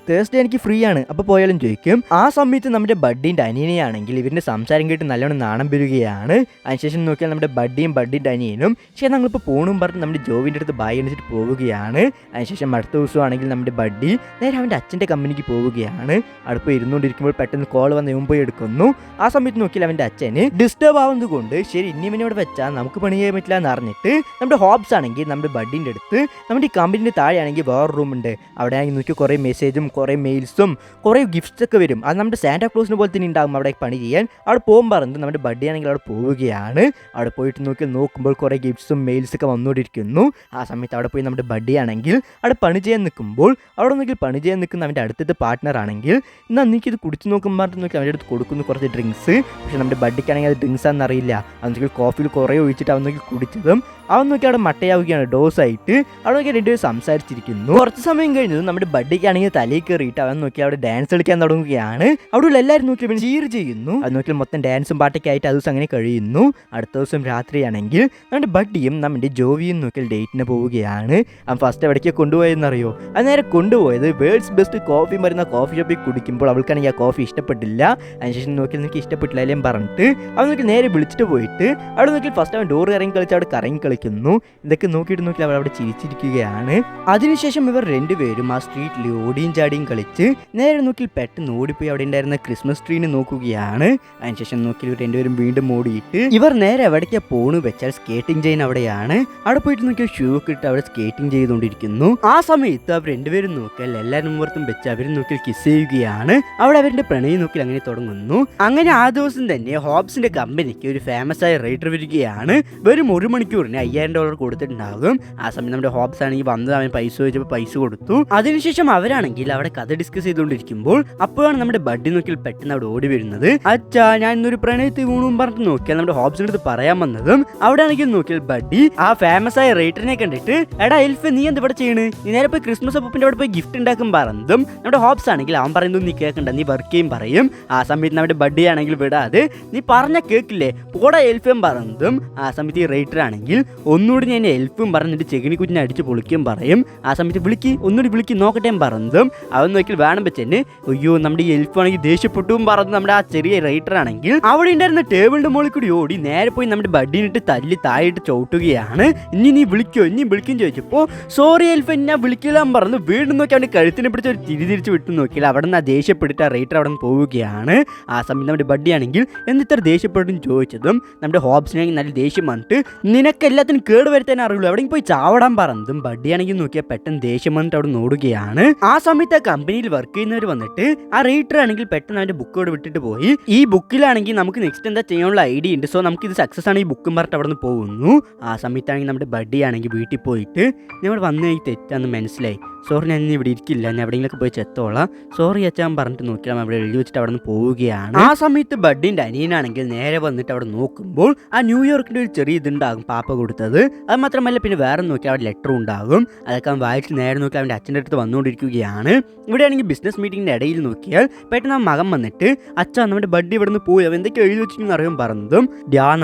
തേഴ്സ്ഡേ എനിക്ക് ഫ്രീ ആണ്, അപ്പോൾ പോയാലും ചോദിക്കും. ആ സമയത്ത് നമ്മുടെ ബഡ്ഡീൻ്റെ അനിയനെയാണെങ്കിൽ ഇവരുടെ സംസാരം കേട്ട് നല്ലോണം നാണം വരികയാണ്. അതിനുശേഷം നോക്കിയാൽ നമ്മുടെ ബഡ്ഡിയും ബഡ്ഡീൻ്റെ അനിയനും പക്ഷേ ഞങ്ങളിപ്പോൾ പോകണം പറഞ്ഞ് നമ്മുടെ ജോവിൻ്റെ അടുത്ത് ബായ് അടിച്ചിട്ട് പോവുകയാണ്. അതിനുശേഷം അടുത്ത ദിവസമാണെങ്കിൽ നമ്മുടെ ബഡ്ഡി നേരെ അവൻ്റെ അച്ഛൻ്റെ കമ്പനിക്ക് പോവുകയാണ്. അവിടെ പോയി ഇരുന്നുകൊണ്ടിരിക്കുമ്പോൾ പെട്ടെന്ന് കോൾ വന്ന് മുമ്പ് പോയി എടുക്കുന്നു. ആ സമയത്ത് നോക്കിയാൽ അവൻ്റെ അച്ഛന് ഡിസ്റ്റർബ് ആവുന്നത് കൊണ്ട് ശരി ഇനി ഇവനോട് വെച്ചാൽ നമുക്ക് പണി ചെയ്യാൻ പറ്റില്ല എന്ന് അറിഞ്ഞിട്ട് നമ്മുടെ ഹോബ്സ് ആണെങ്കിൽ നമ്മുടെ ബഡ്ഡീൻ്റെ അടുത്ത് നമ്മുടെ ഈ കമ്പനിൻ്റെ താഴെയാണെങ്കിൽ വേറെ റൂമുണ്ട്, അവിടെ ആണെങ്കിൽ നോക്കി കുറേ മെസ്സേജും കുറേ മെയിൽസും കുറേ ഗിഫ്റ്റ്സ് ഒക്കെ വരും. അത് നമ്മുടെ സാന്റാക്ലോസിനെ പോലെ തന്നെ ഉണ്ടാകും അവിടെ പണി ചെയ്യാൻ. അവിടെ പോകുമ്പോൾ പറഞ്ഞത് നമ്മുടെ ബഡ്ഡി ആണെങ്കിൽ അവിടെ പോവുകയാണ്. അവിടെ പോയിട്ട് നോക്കുമ്പോൾ കുറേ ഗിഫ്റ്റ്സും മെയിൽസൊക്കെ വന്നുകൊണ്ടിരിക്കുന്നു. ആ സമയത്ത് അവിടെ പോയി നമ്മുടെ ബഡ്ഡി ആണെങ്കിൽ അവിടെ പണി ചെയ്യാൻ നിൽക്കുമ്പോൾ അവിടെ നോക്കി പണി ചെയ്യാൻ നിൽക്കുന്ന അവൻ്റെ അടുത്തത്തെ പാർട്ട്ണർ ആണെങ്കിൽ എന്നാൽ എനിക്കിത് കുടിച്ച് നോക്കുമ്പോൾ നോക്കി അവൻ്റെ അടുത്ത് കൊടുക്കുന്നു കുറച്ച് ഡ്രിങ്ക്സ്. പക്ഷേ നമ്മുടെ ബഡ്ഡിക്കാണെങ്കിൽ അത് ഡ്രിങ്ക്സ് ആണെന്ന് അറിയില്ല. അവൻ കോഫിയിൽ കുറേ ഒഴിച്ചിട്ട് അവൻ നോക്കി കുടിച്ചതും അവൻ നോക്കി അവിടെ മട്ടയാവുകയാണ് ഡോസായിട്ട്. അവിടെ നോക്കി രണ്ടുപേരും സംസാരിച്ചിരിക്കുന്നു. കുറച്ച് സമയം കഴിഞ്ഞതും നമ്മുടെ ബഡ്ഡിക്കാണെങ്കിൽ തലയിൽ കയറിയിട്ട് അവൻ നോക്കി അവിടെ ഡാൻസ് കളിക്കാൻ തുടങ്ങുകയാണ്. അവിടെ എല്ലാവരും നോക്കി അവൻ ചീർ ചെയ്യുന്നു. അത് നോക്കി മൊത്തം ഡാൻസും പാട്ടൊക്കെ ആയിട്ട് ആ ദിവസം അങ്ങനെ കഴിയുന്നു. അടുത്ത ദിവസം രാത്രിയാണെങ്കിൽ നമ്മുടെ ബഡ്ഡിയും നമ്മുടെ ജോവിയും നോക്കിയാൽ ഡേറ്റിന് പോവുകയാണ്. അവൻ ഫസ്റ്റ് എവിടേക്ക് കൊണ്ടുപോയെന്നറിയോ? അത് നേരെ കൊണ്ടുപോയത് വേൾഡ്സ് ബെസ്റ്റ് കോഫി മരുന്ന കോഫി ഷോപ്പിൽ കുടിക്കുമ്പോൾ അവൾക്കാണെങ്കിൽ ആ കോഫി ഇഷ്ടപ്പെട്ടില്ല. അതിനുശേഷം നോക്കിയാൽ എനിക്ക് ഇഷ്ടപ്പെട്ടില്ല അല്ലേം പറഞ്ഞിട്ട് അവൻ നോക്കി നേരെ വിളിച്ചിട്ട് പോയിട്ട് അവിടെ നോക്കി ഫസ്റ്റ് അവൻ ഡോർ ഇറങ്ങി കളിച്ച് അവിടെ കറങ്ങി കളിക്കുന്നു. ഇതൊക്കെ നോക്കിയിട്ട് നോക്കി അവൾ അവിടെ ചിരിച്ചിരിക്കുകയാണ്. അതിനുശേഷം ഇവർ രണ്ടുപേരും ആ സ്ട്രീറ്റിൽ ഓടിയും ചാടിയും കളിച്ച് നേരെ നോക്കി പെട്ടെന്ന് ഓടിപ്പോയി അവിടെ ഉണ്ടായിരുന്ന ക്രിസ്മസ് ട്രീനെ നോക്കുകയാണ്. അതിനുശേഷം നോക്കി ഇവർ രണ്ടുപേരും വീണ്ടും ഓടിയിട്ട് ഇവർ നേരെ എവിടേക്കാണ് പോണു വെച്ചാൽ സ്കേറ്റിംഗ് ചെയ്യാൻ അവിടെയാണ്. അവിടെ പോയിട്ട് നോക്കിയാൽ ഷൂ ഒക്കെ ഇട്ട് അവിടെ സ്കേറ്റിംഗ് ചെയ്തുകൊണ്ടിരിക്കുന്നു. ആ സമയത്ത് അവർ രണ്ടുപേരും നോക്കിയാൽ എല്ലാവരും മുമ്പത്തും വെച്ച് അവരും നോക്കിയാൽ കിസ് ചെയ്യുകയാണ്. അവിടെ അവരുടെ പ്രണയം നോക്കിയാൽ അങ്ങനെ തുടങ്ങുന്നു. അങ്ങനെ ആ ദിവസം തന്നെ ഹോബ്സിന്റെ കമ്പനിക്ക് ഒരു ഫേമസ് ആയ റൈറ്റർ വരികയാണ്. വെറും 1 മണിക്കൂറിന് $5000 കൊടുത്തിട്ടുണ്ടാകും. ആ സമയം നമ്മുടെ ഹോബ്സ് ആണെങ്കിൽ വന്നത് അവൻ പൈസ ചോദിച്ചപ്പോൾ പൈസ കൊടുത്തു. അതിനുശേഷം അവരാണെങ്കിൽ അവിടെ കഥ ഡിസ്കസ് ചെയ്തുകൊണ്ടിരിക്കുമ്പോൾ അപ്പോഴാണ് നമ്മുടെ ബഡ്ഡി നോക്കിയാൽ പെട്ടെന്ന് അവിടെ ഓടി വരുന്നത്. അച്ഛാ ഞാൻ ഇന്നൊരു പ്രണയത്തിൽ വീണും പറഞ്ഞിട്ട് നോക്കിയാൽ നമ്മുടെ ഹോബ്സിന്റെ അടുത്ത് പറയാൻ വന്നതും അവിടെ ആണെങ്കിൽ നോക്കിയാൽ ബഡ്ഡി ആ ഫേമസ് ആയ റൈറ്ററിനെ കണ്ടിട്ട് എടാ എൽഫ് നീ എന്താ ഇവിടെ ചെയ്യണ്, നീ നേരെ പോയി ക്രിസ്മസ് അപ്പൂപ്പിന്റെ അവിടെ പോയി ഗിഫ്റ്റ് ഉണ്ടാക്കും പറഞ്ഞതും നമ്മുടെ ഹോബ്സ് ആണെങ്കിൽ അവൻ പറയുന്നത് നീ കേൾക്കണ്ട നീ വർക്ക് ചെയ്യും പറയും. ആ സമയത്ത് നമ്മുടെ ബഡ്ഡി ആണെങ്കിൽ വിടാതെ നീ പറഞ്ഞ കേൾക്കില്ലേ പോടാ എൽഫും പറഞ്ഞതും ആ സമയത്ത് ഈ റൈറ്റർ ആണെങ്കിൽ ഒന്നുകൂടി ഞാൻ എൽഫും പറഞ്ഞിട്ട് ചെകിനി കുഞ്ഞിനെ അടിച്ച് പൊളിക്കും പറയും. ആ സമയത്ത് ഒന്നുകൂടി വിളിക്ക് നോക്കട്ടെ പറഞ്ഞതും അവൻ നോക്കിയാൽ വേണം വെച്ചെന്നെ അയ്യോ നമ്മുടെ ഈ എൽഫ് ആണെങ്കിൽ ദേഷ്യപ്പെട്ടും പറഞ്ഞു നമ്മുടെ ആ ചെറിയ റൈറ്റർ ആണെങ്കിൽ അവിടെ ഉണ്ടായിരുന്ന ടേബിളിന്റെ മുകളിൽ കൂടി ഓടി നേരെ പോയി നമ്മുടെ ബഡ്ഡിനിട്ട് തല്ലി താഴെയിട്ട് ചവിട്ടുകയാണ്. ഇനി വിളിക്കും ചോദിച്ചപ്പോൾ സോറി എൽഫ് ഞാൻ വിളിക്കില്ല പറഞ്ഞു. വീണ്ടും നോക്കി അവന്റെ കഴുത്തിനെ പിടിച്ച് ഒരു തിരിച്ചു വിട്ടു നോക്കിയാൽ അവിടെ നിന്ന് ആ ദേഷ്യപ്പെട്ടിട്ട് ആ റൈറ്റർ അവിടെ നിന്ന് പോവുകയാണ്. ആ സമയത്ത് നമ്മുടെ ബഡ്ഡി ആണെങ്കിൽ എന്നിത്ര ദേഷ്യപ്പെട്ടു ചോദിച്ചതും നമ്മുടെ ഹോബ്സിനാണെങ്കിൽ നല്ല ദേഷ്യം വന്നിട്ട് നിനക്കല്ല എല്ലാത്തിനും കേട് വരുത്താൻ അറിയുള്ളൂ, എവിടെയും പോയി ചാവടാൻ പറഞ്ഞതും ബഡ്ഡിയാണെങ്കിൽ നോക്കിയാൽ പെട്ടെന്ന് ദേഷ്യം വന്നിട്ട് അവിടെ ഓടുകയാണ്. ആ സമയത്ത് ആ കമ്പനിയിൽ വർക്ക് ചെയ്യുന്നവർ വന്നിട്ട് ആ റൈറ്റർ ആണെങ്കിൽ പെട്ടെന്ന് അവന്റെ ബുക്കോട് വിട്ടിട്ട് പോയി. ഈ ബുക്കിലാണെങ്കിൽ നമുക്ക് നെക്സ്റ്റ് എന്താ ചെയ്യാനുള്ള ഐഡിയ ഉണ്ട്, സോ നമുക്ക് ഇത് സക്സസ് ആണ് ഈ ബുക്കും പറഞ്ഞിട്ട് അവിടെ നിന്ന് പോകുന്നു. ആ സമയത്താണെങ്കിൽ നമ്മുടെ ബഡ്ഡി ആണെങ്കിൽ വീട്ടിൽ പോയിട്ട് നമ്മൾ വന്നു കഴിഞ്ഞ് തെറ്റാന്ന് മനസ്സിലായി, സോറി ഞാൻ ഇവിടെ ഇരിക്കില്ല, ഞാൻ എവിടെയെങ്കിലൊക്കെ പോയി ചെത്തോളാം, സോറി അച്ഛൻ പറഞ്ഞിട്ട് നോക്കിയാൽ അവിടെ എഴുതി വെച്ചിട്ട് അവിടെ നിന്ന് പോവുകയാണ്. ആ സമയത്ത് ബഡ്ഡിന്റെ അനിയനാണെങ്കിൽ നേരെ വന്നിട്ട് അവിടെ നോക്കുമ്പോൾ ആ ന്യൂയോർക്കിന്റെ ഒരു ചെറിയ ഇതുണ്ടാകും പാപ്പ കൊടുത്തത്. അത് മാത്രമല്ല പിന്നെ വേറെ നോക്കിയാൽ അവിടെ ലെറ്റർ ഉണ്ടാകും. അതൊക്കെ അവൻ വായിച്ച് നേരെ നോക്കി അവൻ്റെ അച്ഛൻ്റെ അടുത്ത് വന്നുകൊണ്ടിരിക്കുകയാണ്. ഇവിടെയാണെങ്കിൽ ബിസിനസ് മീറ്റിംഗിന്റെ ഇടയിൽ നോക്കിയാൽ പെട്ടെന്ന് ആ മകൻ വന്നിട്ട് അച്ഛാ നമ്മുടെ ബഡ്ഡി ഇവിടെ നിന്ന് പോയി, അവൻ എന്തൊക്കെ എഴുതി വെച്ചിട്ടുണ്ടെന്ന് അറിയാൻ പറഞ്ഞതും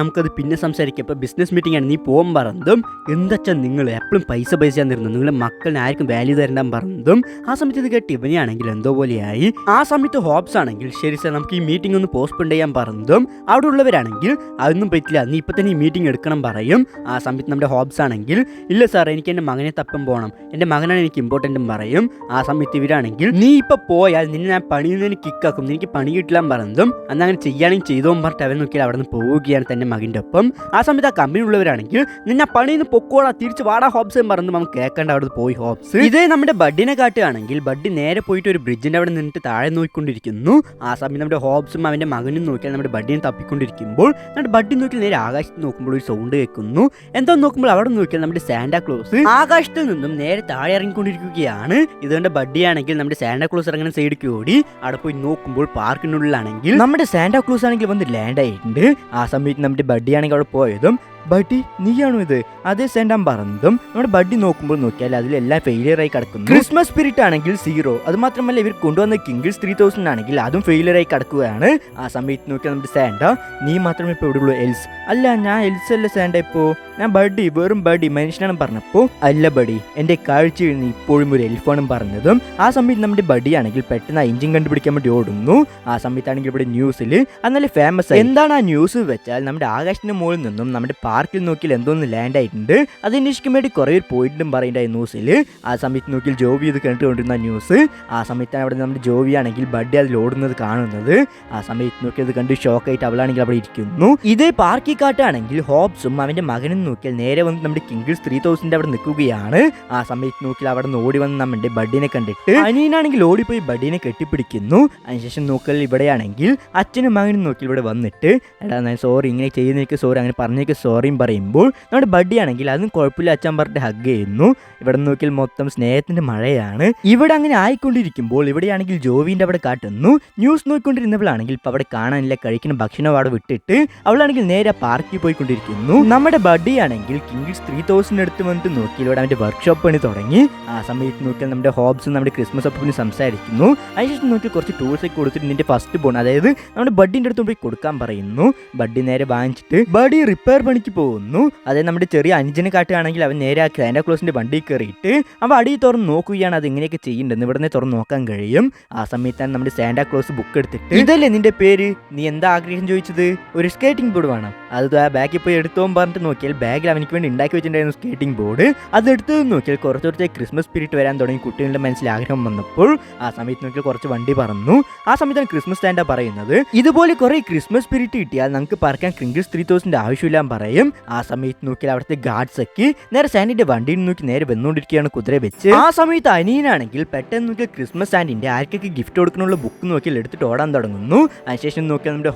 നമുക്കത് പിന്നെ സംസാരിക്കാം, ഇപ്പോൾ ബിസിനസ് മീറ്റിംഗ് ആണ്, നീ പോകാൻ പറഞ്ഞതും എന്താച്ചാ നിങ്ങൾ എപ്പോഴും പൈസ തന്നിരുന്നു, നിങ്ങളുടെ മക്കളിന് ആർക്കും വാല്യൂ തരണ്ടാൻ പറഞ്ഞതും. ആ സമയത്ത് ഇത് കേട്ട് ഇവനെയാണെങ്കിൽ എന്തോ പോലെയായി. ആ സമയത്ത് ഹോബ്സ് ആണെങ്കിൽ ശരി സാർ നമുക്ക് ഈ മീറ്റിംഗ് ഒന്ന് പോസ്റ്റ്പോൺ ചെയ്യാൻ പറഞ്ഞതും അവിടെ ഉള്ളവരാണെങ്കിൽ അതൊന്നും പറ്റില്ല, നീ ഇപ്പം തന്നെ ഈ മീറ്റിംഗ് എടുക്കണം പറയും. ആ സമയത്ത് നമ്മുടെ ഹോബ്സ് ആണെങ്കിൽ ഇല്ല സാർ എനിക്ക് എൻ്റെ മകനെ തപ്പം പോകണം, എൻ്റെ മകനാണ് എനിക്ക് ഇമ്പോർട്ടൻറ്റും പറയും. ആ സമയത്ത് ഇവരാണെങ്കിൽ നീ ഇപ്പം പോയാൽ നിന്നെ ഞാൻ പണിയുന്നതിന് കിക്കാക്കും, എനിക്ക് പണി കിട്ടില്ല പറഞ്ഞതും അന്ന് അങ്ങനെ ചെയ്യുകയാണെങ്കിൽ ചെയ്തോന്ന് പറഞ്ഞിട്ട് അവൻ നോക്കിയാൽ അവിടെ നിന്ന് പോവുകയാണ് തൻ്റെ മകൻ്റെ ഒപ്പം. ആ സമയത്ത് ആ കമ്പനി ഉള്ളവരാണെങ്കിൽ നിന്നെ പണിയിൽ നിന്ന് പൊക്കോളാ, തിരിച്ച് വാടാ ഹോബ്സ് എന്ന് പറഞ്ഞു അവൻ കേൾക്കേണ്ട അവിടെ പോയി ഹോബ്സ്. ഇതേ നമ്മുടെ ബഡ്ഡിനെ കാട്ടുകയാണെങ്കിൽ ബഡ്ഡി നേരെ പോയിട്ട് ഒരു ബ്രിഡ്ജിൻ്റെ അവിടെ നിന്നിട്ട് താഴെ നോക്കിക്കൊണ്ടിരിക്കുന്നു. ആ സമയത്ത് നമ്മുടെ ഹോബ്സും അവൻ്റെ മകനും നോക്കിയാൽ നമ്മുടെ ബഡ്ഡിനെ തപ്പിക്കൊണ്ടിരിക്കുമ്പോൾ നമ്മുടെ ബഡ്ഡി നോക്കി നേരെ ആകാശത്ത് നോക്കുമ്പോൾ ഒരു സൗണ്ട് കേൾക്കുന്നു. എന്താ നോക്കുമ്പോൾ അവിടെ നോക്കിയാൽ നമ്മുടെ സാന്റാക്ലോസ് ആകാശത്ത് നിന്നും നേരെ താഴെ ഇറങ്ങിക്കൊണ്ടിരിക്കുകയാണ്. ഇതുകൊണ്ട് ബഡ്ഡിയാണെങ്കിൽ നമ്മുടെ സാന്റാക്ലോസ് ഇറങ്ങുന്ന സൈഡിലേക്ക് ഓടി അവിടെ പോയി നോക്കുമ്പോൾ പാർക്കിനുള്ളിലാണെങ്കിൽ നമ്മുടെ സാന്റാക്ലോസ് ആണെങ്കിൽ വന്ന് ലാൻഡ് ആയിട്ടുണ്ട്. ആ സമയത്ത് നമ്മുടെ ബഡ്ഡിയാണെങ്കിൽ അവിടെ പോയതും ബഡ്ഡി നീയാണോ ഇത്, അതേ സെൻഡാൻ പറഞ്ഞതും നമ്മുടെ ബഡ്ഡി നോക്കുമ്പോൾ നോക്കിയാൽ അതിലെല്ലാം ഫെയിലിയർ ആയി കിടക്കുന്നു. ക്രിസ്മസ് സ്പിരിറ്റ് ആണെങ്കിൽ 0, അത് മാത്രമല്ല ഇവർ കൊണ്ടുവന്ന കിങ്കിൾസ് 3000 ആണെങ്കിൽ അതും ഫെയിലിയർ ആയി കിടക്കുകയാണ്. ആ സമയത്ത് നോക്കിയാൽ നമ്മുടെ സാന്റ നീ മാത്രമേ ഇപ്പോൾ ഇവിടെ ഉള്ളൂ എൽസ്, അല്ല ഞാൻ എൽസ് അല്ല സാന്റ, ഇപ്പോൾ ഞാൻ ബഡ്ഡി വെറും ബഡ്ഡി മനുഷ്യനാണ് പറഞ്ഞപ്പോൾ അല്ല ബഡ്ഡി എൻ്റെ കാഴ്ചയിൽ നീ ഇപ്പോഴും ഒരു എൽഫാണ് പറഞ്ഞതും. ആ സമയത്ത് നമ്മുടെ ബഡ്ഡി ആണെങ്കിൽ പെട്ടെന്ന് ആ എഞ്ചിൻ കണ്ടുപിടിക്കാൻ വേണ്ടി ഓടുന്നു. ആ സമയത്താണെങ്കിൽ ഇവിടെ ന്യൂസിൽ അത് ഫേമസ് ആയി. എന്താണ് ആ ന്യൂസ് വെച്ചാൽ നമ്മുടെ ആകാശത്തിന്റെ മുകളിൽ നിന്നും നമ്മുടെ പാർക്കിൽ നോക്കിയാൽ എന്തോന്ന് ലാൻഡ് ആയിട്ടുണ്ട്, അത് അന്വേഷിക്കാൻ വേണ്ടി കുറേ പോയിട്ടും പറയണ്ടായി ന്യൂസിൽ. ആ സമയത്ത് നോക്കിയാൽ ജോവി ഇത് കണ്ടുകൊണ്ടിരുന്ന ന്യൂസ്. ആ സമയത്താണ് അവിടെ നമ്മുടെ ജോവി ആണെങ്കിൽ ബഡ്ഡി അതിൽ ഓടുന്നത് കാണുന്നത്. ആ സമയത്ത് നോക്കിയത് കണ്ട് ഷോക്കായിട്ട് അവളാണെങ്കിൽ അവിടെ ഇരിക്കുന്നു. ഇതേ പാർക്കി കാട്ടാണെങ്കിൽ ഹോബ്സും അവന്റെ മകനും നോക്കിയാൽ നേരെ വന്ന് നമ്മുടെ കിങ്കിൾസ് 3000 അവിടെ നിൽക്കുകയാണ്. ആ സമയത്ത് നോക്കിയാൽ അവിടെ നിന്ന് ഓടി വന്ന് നമ്മുടെ ബഡ്ഡിനെ കണ്ടിട്ട് അനിയനാണെങ്കിൽ ഓടിപ്പോയി ബഡ്ഡിനെ കെട്ടിപ്പിടിക്കുന്നു. അതിനുശേഷം നോക്കിയാൽ ഇവിടെയാണെങ്കിൽ അച്ഛനും മകനും നോക്കിയാൽ ഇവിടെ വന്നിട്ട് എടാ ഞാൻ സോറി ഇങ്ങനെ ചെയ്യുന്നേക്ക് സോറി അങ്ങനെ പറഞ്ഞേക്ക് സോറിയും പറയുമ്പോൾ നമ്മുടെ ബഡ്ഡി ആണെങ്കിൽ അതും കുഴപ്പമില്ല അച്ഛൻ പറഞ്ഞിട്ട് ഹഗ് ചെയ്യുന്നു. ഇവിടെ നോക്കിയാൽ മൊത്തം സ്നേഹത്തിന്റെ മഴയാണ്. ഇവിടെ അങ്ങനെ ആയിക്കൊണ്ടിരിക്കുമ്പോൾ ഇവിടെയാണെങ്കിൽ ജോവിന്റെ അവിടെ കാട്ടുന്നു. ന്യൂസ് നോക്കിക്കൊണ്ടിരുന്നവളാണെങ്കിൽ ഇപ്പൊ അവിടെ കാണാനില്ല, കഴിക്കുന്ന ഭക്ഷണം അവിടെ വിട്ടിട്ട് അവളാണെങ്കിൽ നേരെ പാർക്കിൽ പോയിക്കൊണ്ടിരിക്കുന്നു. നമ്മുടെ ബഡ്ഡി ആണെങ്കിൽ കിങ്കിൾസ് 3000 അടുത്ത് വന്നിട്ട് നോക്കിയാൽ ഇവിടെ അവന്റെ വർക്ക്ഷോപ്പ് പണി തുടങ്ങി. ആ സമയത്ത് നോക്കിയാൽ നമ്മുടെ ഹോബ്സും നമ്മുടെ ക്രിസ്മസ് അപ്പൂപ്പിന് സംസാരിക്കുന്നു. അതിനുശേഷം നോക്കി കുറച്ച് ടൂൾസ് ഒക്കെ കൊടുത്തിട്ട് നിന്റെ ഫസ്റ്റ് ബോൺ അതായത് നമ്മുടെ ബഡ്ഡിന്റെ അടുത്ത് പോയി കൊടുക്കാൻ പറയുന്നു. ബഡ്ഡി നേരെ വാങ്ങിച്ചിട്ട് ബഡ്ഡി റിപ്പയർ പണിക്ക് പോകുന്നു. അതായത് നമ്മുടെ ചെറിയ അനുജനെ കാട്ടുകയാണെങ്കിൽ അവൻ നേരെ ആ സാന്റാക്ലോസിന്റെ വണ്ടി കയറിയിട്ട് അവൻ അടിയിൽ തുറന്ന് നോക്കുകയാണ് അത് എങ്ങനെയൊക്കെ ചെയ്യേണ്ടതെന്ന്. ഇവിടെ നിന്ന് തുറന്ന് നോക്കാൻ കഴിയും. ആ സമയത്താണ് നമ്മുടെ സാന്റാക്ലോസ് ബുക്ക് എടുത്തിട്ട് ഇതല്ലേ നിന്റെ പേര്, നീ എന്താ ആഗ്രഹം ചോദിച്ചത്, ഒരു സ്കേറ്റിംഗ് ബോർഡ് വേണം, അത് ആ ബാഗിൽ പോയി എടുത്തോന്ന് പറഞ്ഞിട്ട് നോക്കിയാൽ ബാഗിൽ അവനിക്ക് വേണ്ടി ഉണ്ടാക്കി വെച്ചിട്ടുണ്ടായിരുന്നു സ്കേറ്റിംഗ് ബോർഡ്. അത് എടുത്ത് നോക്കിയാൽ കുറച്ച് ക്രിസ്മസ് സ്പിരിറ്റ് വരാൻ തുടങ്ങി കുട്ടികളുടെ മനസ്സിൽ ആഗ്രഹം വന്നപ്പോൾ ആ സമയത്ത് നോക്കിയാൽ കുറച്ച് വണ്ടി പറന്നു. ആ സമയത്താണ് ക്രിസ്മസ് സ്റ്റാൻഡാ പറയുന്നത് ഇതുപോലെ കുറെ ക്രിസ്മസ് സ്പിരിറ്റ് കിട്ടിയാൽ നമുക്ക് പറക്കാൻ കിങ്കിൾസ് 3000 ആവശ്യമില്ല പറയും. ആ സമയത്ത് നോക്കിയാൽ അവിടുത്തെ ഗാർഡ്സ് ഒക്കെ നേരെ സാൻഡിന്റെ വണ്ടിയിൽ നോക്കി നേരെ വന്നുകൊണ്ടിരിക്കുകയാണ് കുതിര വെച്ച്. ആ സമയത്ത് അനിയനാണെങ്കിൽ പെട്ടെന്ന് നോക്കിയാൽ ക്രിസ്മസ് സാൻഡിന്റെ ആർക്കൊക്കെ ഗിഫ്റ്റ് കൊടുക്കാനുള്ള ബുക്ക് നോക്കിയാൽ എടുത്തിട്ട് ഓടാൻ തുടങ്ങുന്നു. അതിനുശേഷം നോക്കിയാൽ നമ്മുടെ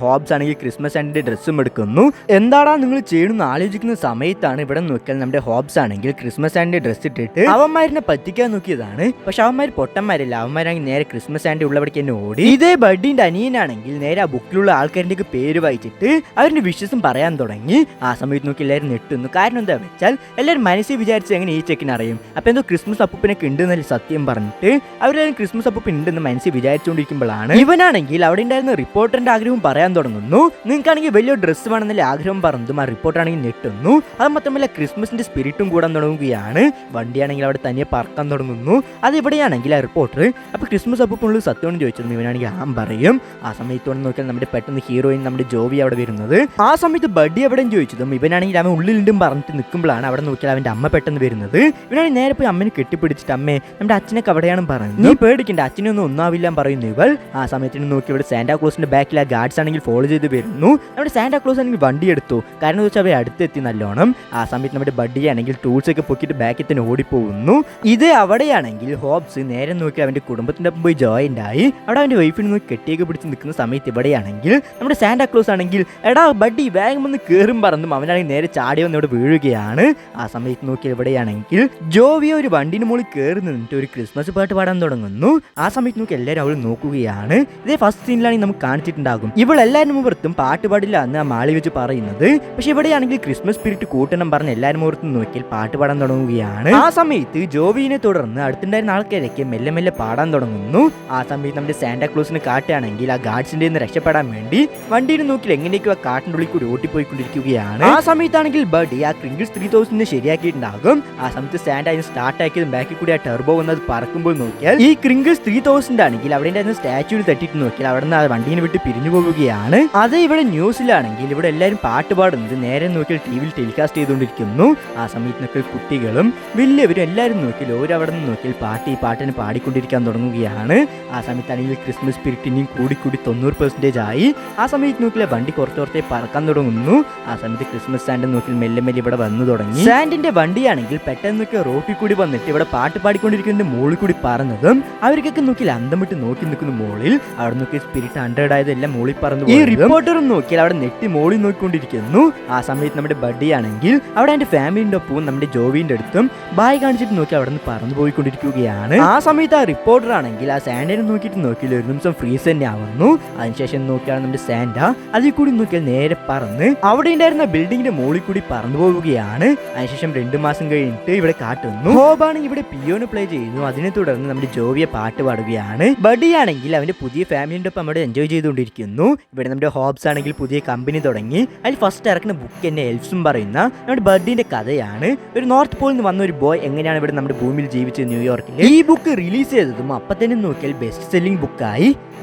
ഹോബ്സ് ആണെങ്കിൽ ക്രിസ്മസ് സാൻഡിന്റെ ഡ്രസ്സും എടുക്കുന്നു. എന്താടാ നിങ്ങൾ ചെയ്യണമെന്ന് ആലോചിക്കുന്ന സമയത്താണ് ഇവിടെ നോക്കിയാൽ നമ്മുടെ ഹോബ്സ് ആണെങ്കിൽ ക്രിസ്മസ് സാൻഡിന്റെ ഡ്രസ്സ് ഇട്ടിട്ട് അവന്മാരിനെ പറ്റിക്കാൻ നോക്കിയതാണ്. പക്ഷെ അവന്മാർ പൊട്ടന്മാരല്ല, അവന്മാരാണെങ്കിൽ നേരെ ക്രിസ്മസ് സാൻഡ് ഉള്ളവർക്ക് തന്നെ ഓടി. ഇതേ ബഡ്ഡിന്റെ അനിയനാണെങ്കിൽ നേരെ ആ ബുക്കിലുള്ള ആൾക്കാരുടെ പേര് വായിച്ചിട്ട് അവരുടെ വിശ്വസം പറയാൻ തുടങ്ങി. ആ സമയത്ത് നോക്കി എല്ലാവരും ഞെട്ടുന്നു. കാരണം എന്താ വെച്ചാൽ എല്ലാവരും മനസ്സിൽ വിചാരിച്ച് എങ്ങനെ ഈ ചെക്കിന് അറിയും, അപ്പൊ എന്തോ ക്രിസ്മസ് അപ്പൂപ്പനൊക്കെ ഉണ്ടെന്നല്ല സത്യം പറഞ്ഞിട്ട് അവരെല്ലാവരും ക്രിസ്മസ് അപ്പൂപ്പൻ ഉണ്ടെന്ന് മനസ്സിൽ വിചാരിച്ചുകൊണ്ടിരിക്കുമ്പോഴാണ് ഇവനാണെങ്കിൽ അവിടെ ഉണ്ടായിരുന്ന റിപ്പോർട്ടറിന്റെ ആഗ്രഹം പറയാൻ തുടങ്ങുന്നു. നിങ്ങൾക്കാണെങ്കിൽ വലിയ ഡ്രസ്സ് വേണമെന്നല്ലേ ആഗ്രഹം പറഞ്ഞതും ആ റിപ്പോർട്ടറാണെങ്കിൽ ഞെട്ടുന്നു. അത് മാത്രമല്ല ക്രിസ്മസിന്റെ സ്പിരിറ്റും കൂടാൻ തുടങ്ങുകയാണ്. വണ്ടിയാണെങ്കിൽ അവിടെ തനിയെ പറക്കാൻ തുടങ്ങുന്നു. അത് ഇവിടെയാണെങ്കിൽ ആ റിപ്പോർട്ടർ അപ്പൊ ക്രിസ്മസ് അപ്പൂപ്പനുള്ള സത്യമാണ് ചോദിച്ചത് ഇവനാണെങ്കിൽ ആ പറയും. ആ സമയത്തോടെ നോക്കിയാൽ നമ്മുടെ പെട്ടെന്ന് ഹീറോയിൻ നമ്മുടെ ജോവി അവിടെ വരുന്നത്. ആ സമയത്ത് ബഡ്ഡി എവിടെയും ചോദിച്ചതും ഇവൻ ഇവനാണെങ്കിൽ അവൻ ഉള്ളിലുണ്ടും പറഞ്ഞിട്ട് നിൽക്കുമ്പോഴാണ് അവിടെ നോക്കിയാൽ അവൻ്റെ അമ്മ പെട്ടെന്ന് വരുന്നത്. ഇവനാണെങ്കിൽ നേരെ പോയി അമ്മനെ കെട്ടിപ്പിടിച്ചിട്ട് അമ്മേ നമ്മുടെ അച്ഛനൊക്കെ അവിടെയാണ് പറയുന്നത്, നീ പേടിക്കണ്ട അച്ഛനൊന്നും ഒന്നാവില്ല പറയുന്നു ഇവൾ. ആ സമയത്തിന് നോക്കി ഇവിടെ സാന്റാക്ലോസിന്റെ ബാക്കിൽ ആ ഗാർഡ്സ് ആണെങ്കിൽ ഫോളോ ചെയ്ത് വരുന്നു. നമ്മുടെ സാന്റാക്ലോസ് ആണെങ്കിൽ വണ്ടി എടുത്തു, കാരണം എന്ന് വെച്ചാൽ അവർ അടുത്തെത്തി നല്ലോണം. ആ സമയത്ത് നമ്മുടെ ബഡ്ഡി ആണെങ്കിൽ ടൂൾസ് ഒക്കെ പൊക്കിയിട്ട് ബാക്കിൽ തന്നെ ഓടിപ്പോകുന്നു. ഇത് അവിടെയാണെങ്കിൽ ഹോബ്സ് നേരെ നോക്കി അവന്റെ കുടുംബത്തിന്റെ ഒപ്പം പോയി ജോയിന്റ് ആയി അവിടെ അവന്റെ വൈഫിനെ നോക്കി കെട്ടിയൊക്കെ പിടിച്ച് നിൽക്കുന്ന സമയത്ത് ഇവിടെയാണെങ്കിൽ നമ്മുടെ സാന്റാക്ലോസ് ആണെങ്കിൽ എടാ ബഡ്ഡി വേഗം വന്ന് കയറും പറന്നും അവനാണെങ്കിൽ നേരെ ചാടി വന്ന് ഇവിടെ വീഴുകയാണ്. ആ സമയത്ത് നോക്കി ഇവിടെയാണെങ്കിൽ ജോവിയ ഒരു വണ്ടിന് മുകളിൽ കയറി നിന്നിട്ട് ഒരു ക്രിസ്മസ് പാട്ട് പാടാൻ തുടങ്ങുന്നു. ആ സമയത്ത് നോക്കി എല്ലാവരും അവൾ നോക്കുകയാണ്. ഇതേ ഫസ്റ്റ് സീനിലാണെങ്കിൽ നമുക്ക് കാണിച്ചിട്ടുണ്ടാകും ഇവൾ എല്ലാവരും മുമ്പത്തും പാട്ട് പാടില്ല എന്ന് ആ മാളി വെച്ച് പറയുന്നത്. പക്ഷെ ഇവിടെയാണെങ്കിൽ ക്രിസ്മസ് സ്പിരിറ്റ് കൂട്ടണം പറഞ്ഞ് എല്ലാവരും മുമ്പത്തും നോക്കിയാൽ പാട്ട് പാടാൻ തുടങ്ങുകയാണ്. ആ സമയത്ത് ജോവിനെ തുടർന്ന് അടുത്തുണ്ടായിരുന്ന ആൾക്കാരൊക്കെ മെല്ലെ മെല്ലെ പാടാൻ തുടങ്ങുന്നു. ആ സമയത്ത് നമ്മുടെ സാന്റാക്ലോസിന് കാട്ടാണെങ്കിൽ ആ ഗാർഡ്സിന്റെ നിന്ന് രക്ഷപ്പെടാൻ വേണ്ടി വണ്ടിയിൽ നോക്കിയാൽ എങ്ങനെയൊക്കെ ആ കാട്ടിന്റെ ഉള്ളിൽ കൂടി ഓട്ടിപ്പോയിക്കൊണ്ടിരിക്കുകയാണ്. ആ സമയത്താണെങ്കിൽ ബഡി ആ ക്രിങ്കിൾസ് 3000 ശരിയാക്കിയിട്ടുണ്ടാകും. ആ സമയത്ത് സാന്റ അതിന് സ്റ്റാർട്ട് ആക്കിയതും ബാക്കിൽ കൂടി ആ ടെർബോ വന്നത് പറക്കുമ്പോൾ നോക്കിയാൽ ഈ ക്രിങ്കിൾസ് 3000 ആണെങ്കിൽ അവിടെ സ്റ്റാച്യൂവിൽ തട്ടിയിട്ട് നോക്കിയാൽ അവിടെ നിന്ന് ആ വണ്ടീനെ വിട്ട് പിരിഞ്ഞു പോവുകയാണ്. അത് ഇവിടെ ന്യൂസിലാണെങ്കിൽ ഇവിടെ എല്ലാവരും പാട്ട് പാടുന്നത് നേരെ നോക്കിയാൽ ടിവിയിൽ ടെലികാസ്റ്റ് ചെയ്തുകൊണ്ടിരിക്കുന്നു. ആ സമയത്ത് നോക്കിയാൽ കുട്ടികളും വലിയവരും എല്ലാവരും നോക്കിയാൽ ഓരോ അവിടെ നിന്ന് നോക്കിയാൽ ഈ പാട്ടിനെ പാടിക്കൊണ്ടിരിക്കാൻ തുടങ്ങുകയാണ്. ആ സമയത്താണെങ്കിൽ ക്രിസ്മസ് സ്പിരിറ്റ് ഇനിയും കൂടി 90% ആയി. ആ സമയത്ത് നോക്കിയാൽ വണ്ടി കുറച്ചോർത്തേ പറക്കാൻ തുടങ്ങുന്നു. ആ സമയത്ത് ക്രിസ്മസ് സാൻഡ് നോക്കിയാൽ മെല്ലെ മെല്ലെ ഇവിടെ വന്നു തുടങ്ങി. സാൻഡിന്റെ വണ്ടിയാണെങ്കിൽ പെട്ടെന്ന് നോക്കിയാൽ റോട്ടിൽ കൂടി വന്നിട്ട് ഇവിടെ പാട്ട് പാടിക്കൊണ്ടിരിക്കുന്ന മോളിൽ കൂടി പറന്നതും അവർക്കൊക്കെ നോക്കിയാൽ അന്തം വിട്ട് നോക്കി നിൽക്കുന്ന മോളിൽ അവിടെ നോക്കി സ്പിരിറ്റ് 100 ആയതെല്ലാം മോളിൽ പറന്നു. ഈ റിപ്പോർട്ടറും നോക്കിയാൽ അവിടെ നെട്ടി മോളിൽ നോക്കിക്കൊണ്ടിരിക്കുന്നു. ആ സമയത്ത് നമ്മുടെ ബഡ്ഡി ആണെങ്കിൽ അവിടെ എന്റെ ഫാമിലിന്റെ ഒപ്പവും നമ്മുടെ ജോവിന്റെ അടുത്തും ബായ് കാണിച്ചിട്ട് നോക്കി അവിടെ നിന്ന് പറന്നു പോയിക്കൊണ്ടിരിക്കുകയാണ്. ആ സമയത്ത് ആ റിപ്പോർട്ടർ ആണെങ്കിൽ ആ സാൻഡനെ നോക്കിയിട്ട് നോക്കിയാൽ ഒരു നിമിഷം ഫ്രീസ് തന്നെ ആവുന്നു. അതിനുശേഷം നോക്കിയാണ് നമ്മുടെ സാന്റ അതിൽ കൂടി നോക്കിയാൽ നേരെ പറന്ന് അവിടെ ഉണ്ടായിരുന്ന ബിൽഡിങ്ങിന്റെ മുകളിൽ കൂടി പറന്നു പോവുകയാണ്. അതിനുശേഷം 2 മാസം കഴിഞ്ഞിട്ട് ഇവിടെ കാട്ടുന്നു. ഹോബാണെങ്കിൽ ഇവിടെ പിയോന് പ്ലേ ചെയ്യുന്നു. അതിനെ തുടർന്ന് നമ്മുടെ ജോവിയെ പാട്ട് പാടുകയാണ്. ബഡി ആണെങ്കിൽ അവന്റെ പുതിയ ഫാമിലിന്റെ ഒപ്പം അവിടെ എൻജോയ് ചെയ്തുകൊണ്ടിരിക്കുന്നു. ഇവിടെ നമ്മുടെ ഹോബ്സ് ആണെങ്കിൽ പുതിയ കമ്പനി തുടങ്ങി. അതിൽ ഫസ്റ്റ് ഇറക്കുന്ന ബുക്ക് എന്നെ എൽഫ്സും പറയുന്ന നമ്മുടെ ബഡിന്റെ കഥയാണ്. ഒരു നോർത്ത് പോളിൽ നിന്ന് വന്ന ഒരു ബോയ് എങ്ങനെയാണ് ഇവിടെ നമ്മുടെ ഭൂമിയിൽ ജീവിച്ചത് ന്യൂയോർക്കിൽ. ഈ ബുക്ക് റിലീസ് ചെയ്തതും അപ്പം തന്നെ നോക്കിയാൽ ബെസ്റ്റ് സെല്ലിംഗ് ബുക്കായി.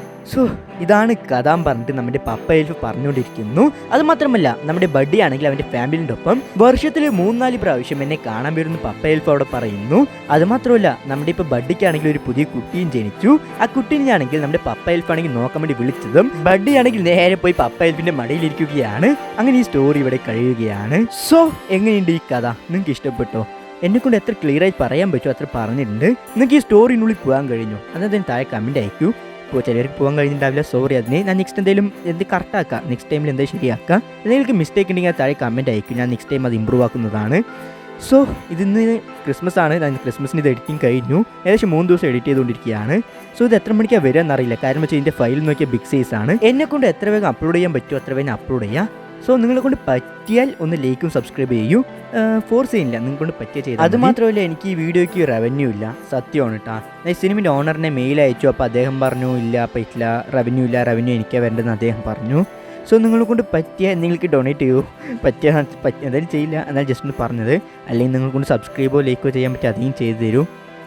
സോ ഇതാണ് കഥ പറഞ്ഞിട്ട് നമ്മുടെ പപ്പ എൽഫ് പറഞ്ഞുകൊണ്ടിരിക്കുന്നു. അത് മാത്രമല്ല നമ്മുടെ ബഡ്ഡി ആണെങ്കിൽ അവന്റെ ഫാമിലിന്റെ ഒപ്പം വർഷത്തിൽ 3-4 പ്രാവശ്യം എന്നെ കാണാൻ വരുന്ന പപ്പ എൽഫ് അവിടെ പറയുന്നു. അത് മാത്രമല്ല നമ്മുടെ ഇപ്പൊ ബഡ്ഡിക്കാണെങ്കിൽ ഒരു പുതിയ കുട്ടിയും ജനിച്ചു. ആ കുട്ടീനെയാണെങ്കിൽ നമ്മുടെ പപ്പ എൽഫ് ആണെങ്കിൽ നോക്കാൻ വേണ്ടി വിളിച്ചതും ബഡ്ഡി ആണെങ്കിൽ നേരെ പോയി പപ്പ എൽഫിന്റെ മടിയിലിരിക്കുകയാണ്. അങ്ങനെ ഈ സ്റ്റോറി ഇവിടെ കഴിയുകയാണ്. സോ എങ്ങനെയുണ്ട് ഈ കഥ? നിങ്ങൾക്ക് ഇഷ്ടപ്പെട്ടോ? എന്നെക്കൊണ്ട് എത്ര ക്ലിയർ ആയി പറയാൻ പറ്റുമോ അത്ര പറഞ്ഞിട്ടുണ്ട്. നിങ്ങൾക്ക് ഈ സ്റ്റോറിനുള്ളിൽ പോകാൻ കഴിഞ്ഞു അന്നതിന് താഴെ കമന്റ് അയക്കൂ. ഇപ്പോൾ ചിലർക്ക് പോകാൻ കഴിഞ്ഞിട്ടുണ്ടാവില്ല, സോറി. അതിന് ഞാൻ നെക്സ്റ്റ് എന്തെങ്കിലും കറക്റ്റാക്കാം, നെക്സ്റ്റ് ടൈമിൽ എന്തായാലും ശരിയാക്കാം. എന്തെങ്കിലും മിസ്റ്റേക്ക് ഉണ്ടെങ്കിൽ താഴെ കമൻറ്റ് അയക്കും, ഞാൻ നെക്സ്റ്റ് ടൈം അത് ഇമ്പ്രൂവ് ആക്കുന്നതാണ്. സോ ഇതിന്ന് ക്രിസ്മസ് ആണ്, ഞാൻ ക്രിസ്മസിന് ഇത് എഡിറ്റിംഗ് കഴിഞ്ഞു. ഏകദേശം 3 ദിവസം എഡിറ്റ് ചെയ്തുകൊണ്ടിരിക്കുകയാണ്. സോ ഇത് എത്ര മണിക്കാണ് വരിക എന്നറിയില്ല, കാരണം വെച്ചാൽ ഇതിൻ്റെ ഫയൽ നോക്കിയാൽ ബിഗ് സൈസ് ആണ്. എന്നെക്കൊണ്ട് എത്ര വേഗം അപ്ലോഡ് ചെയ്യാൻ പറ്റുമോ അത്ര വേഗം അപ്ലോഡ് ചെയ്യാം. സോ നിങ്ങളെ കൊണ്ട് പറ്റിയാൽ ഒന്ന് ലൈക്കും സബ്സ്ക്രൈബ് ചെയ്യൂ. ഫോഴ്സ് ചെയ്യുന്നില്ല, നിങ്ങളെ കൊണ്ട് പറ്റിയ ചെയ്ത്. അത് മാത്രമല്ല എനിക്ക് ഈ വീഡിയോയ്ക്ക് റവന്യൂ ഇല്ല, സത്യമാണ് കേട്ടോ. ഞാൻ സിനിമയുടെ ഓണറിനെ മെയിൽ അയച്ചു. അപ്പോൾ അദ്ദേഹം പറഞ്ഞു ഇല്ല പറ്റില്ല, റവന്യൂ ഇല്ല, റവന്യൂ എനിക്കാ വരേണ്ടതെന്ന് അദ്ദേഹം പറഞ്ഞു. സോ നിങ്ങളെ കൊണ്ട് പറ്റിയ നിങ്ങൾക്ക് ഡൊണേറ്റ് ചെയ്യൂ. എന്തായാലും ചെയ്യില്ല, എന്നാൽ ജസ്റ്റ് ഒന്ന് പറഞ്ഞത്. അല്ലെങ്കിൽ നിങ്ങളെ കൊണ്ട് സബ്സ്ക്രൈബോ ലൈക്കോ ചെയ്യാൻ പറ്റുക അധികം ചെയ്തു തരൂ,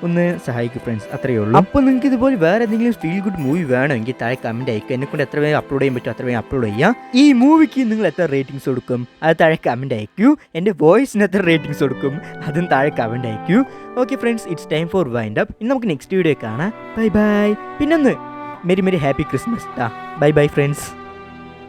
ഒന്ന് സഹായിക്കും ഫ്രണ്ട്സ്, അത്രയേ ഉള്ളൂ. അപ്പോൾ നിങ്ങൾക്ക് ഇതുപോലെ വേറെ എന്തെങ്കിലും ഫീൽ ഗുഡ് മൂവി വേണമെങ്കിൽ താഴെ കമൻറ്റ് അയക്കുക. എന്നെക്കൊണ്ട് എത്ര വേഗം അപ്ലോഡ് ചെയ്യാൻ പറ്റും അത്ര വേഗം അപ്ലോഡ് ചെയ്യാം. ഈ മൂവിക്ക് നിങ്ങൾ എത്ര റേറ്റിംഗ്സ് കൊടുക്കും അത് താഴെ കമൻറ്റ് അയക്കൂ. എൻ്റെ വോയിസിന് എത്ര റേറ്റിംഗ്സ് കൊടുക്കും അതും താഴെ കമൻറ്റ് അയക്കൂ. Okay friends, it's time for wind up. ഇനി നമുക്ക് നെക്സ്റ്റ് വീഡിയോ കാണാം. Bye bye. പിന്നൊന്ന് merry happy Christmas. Bye bye friends.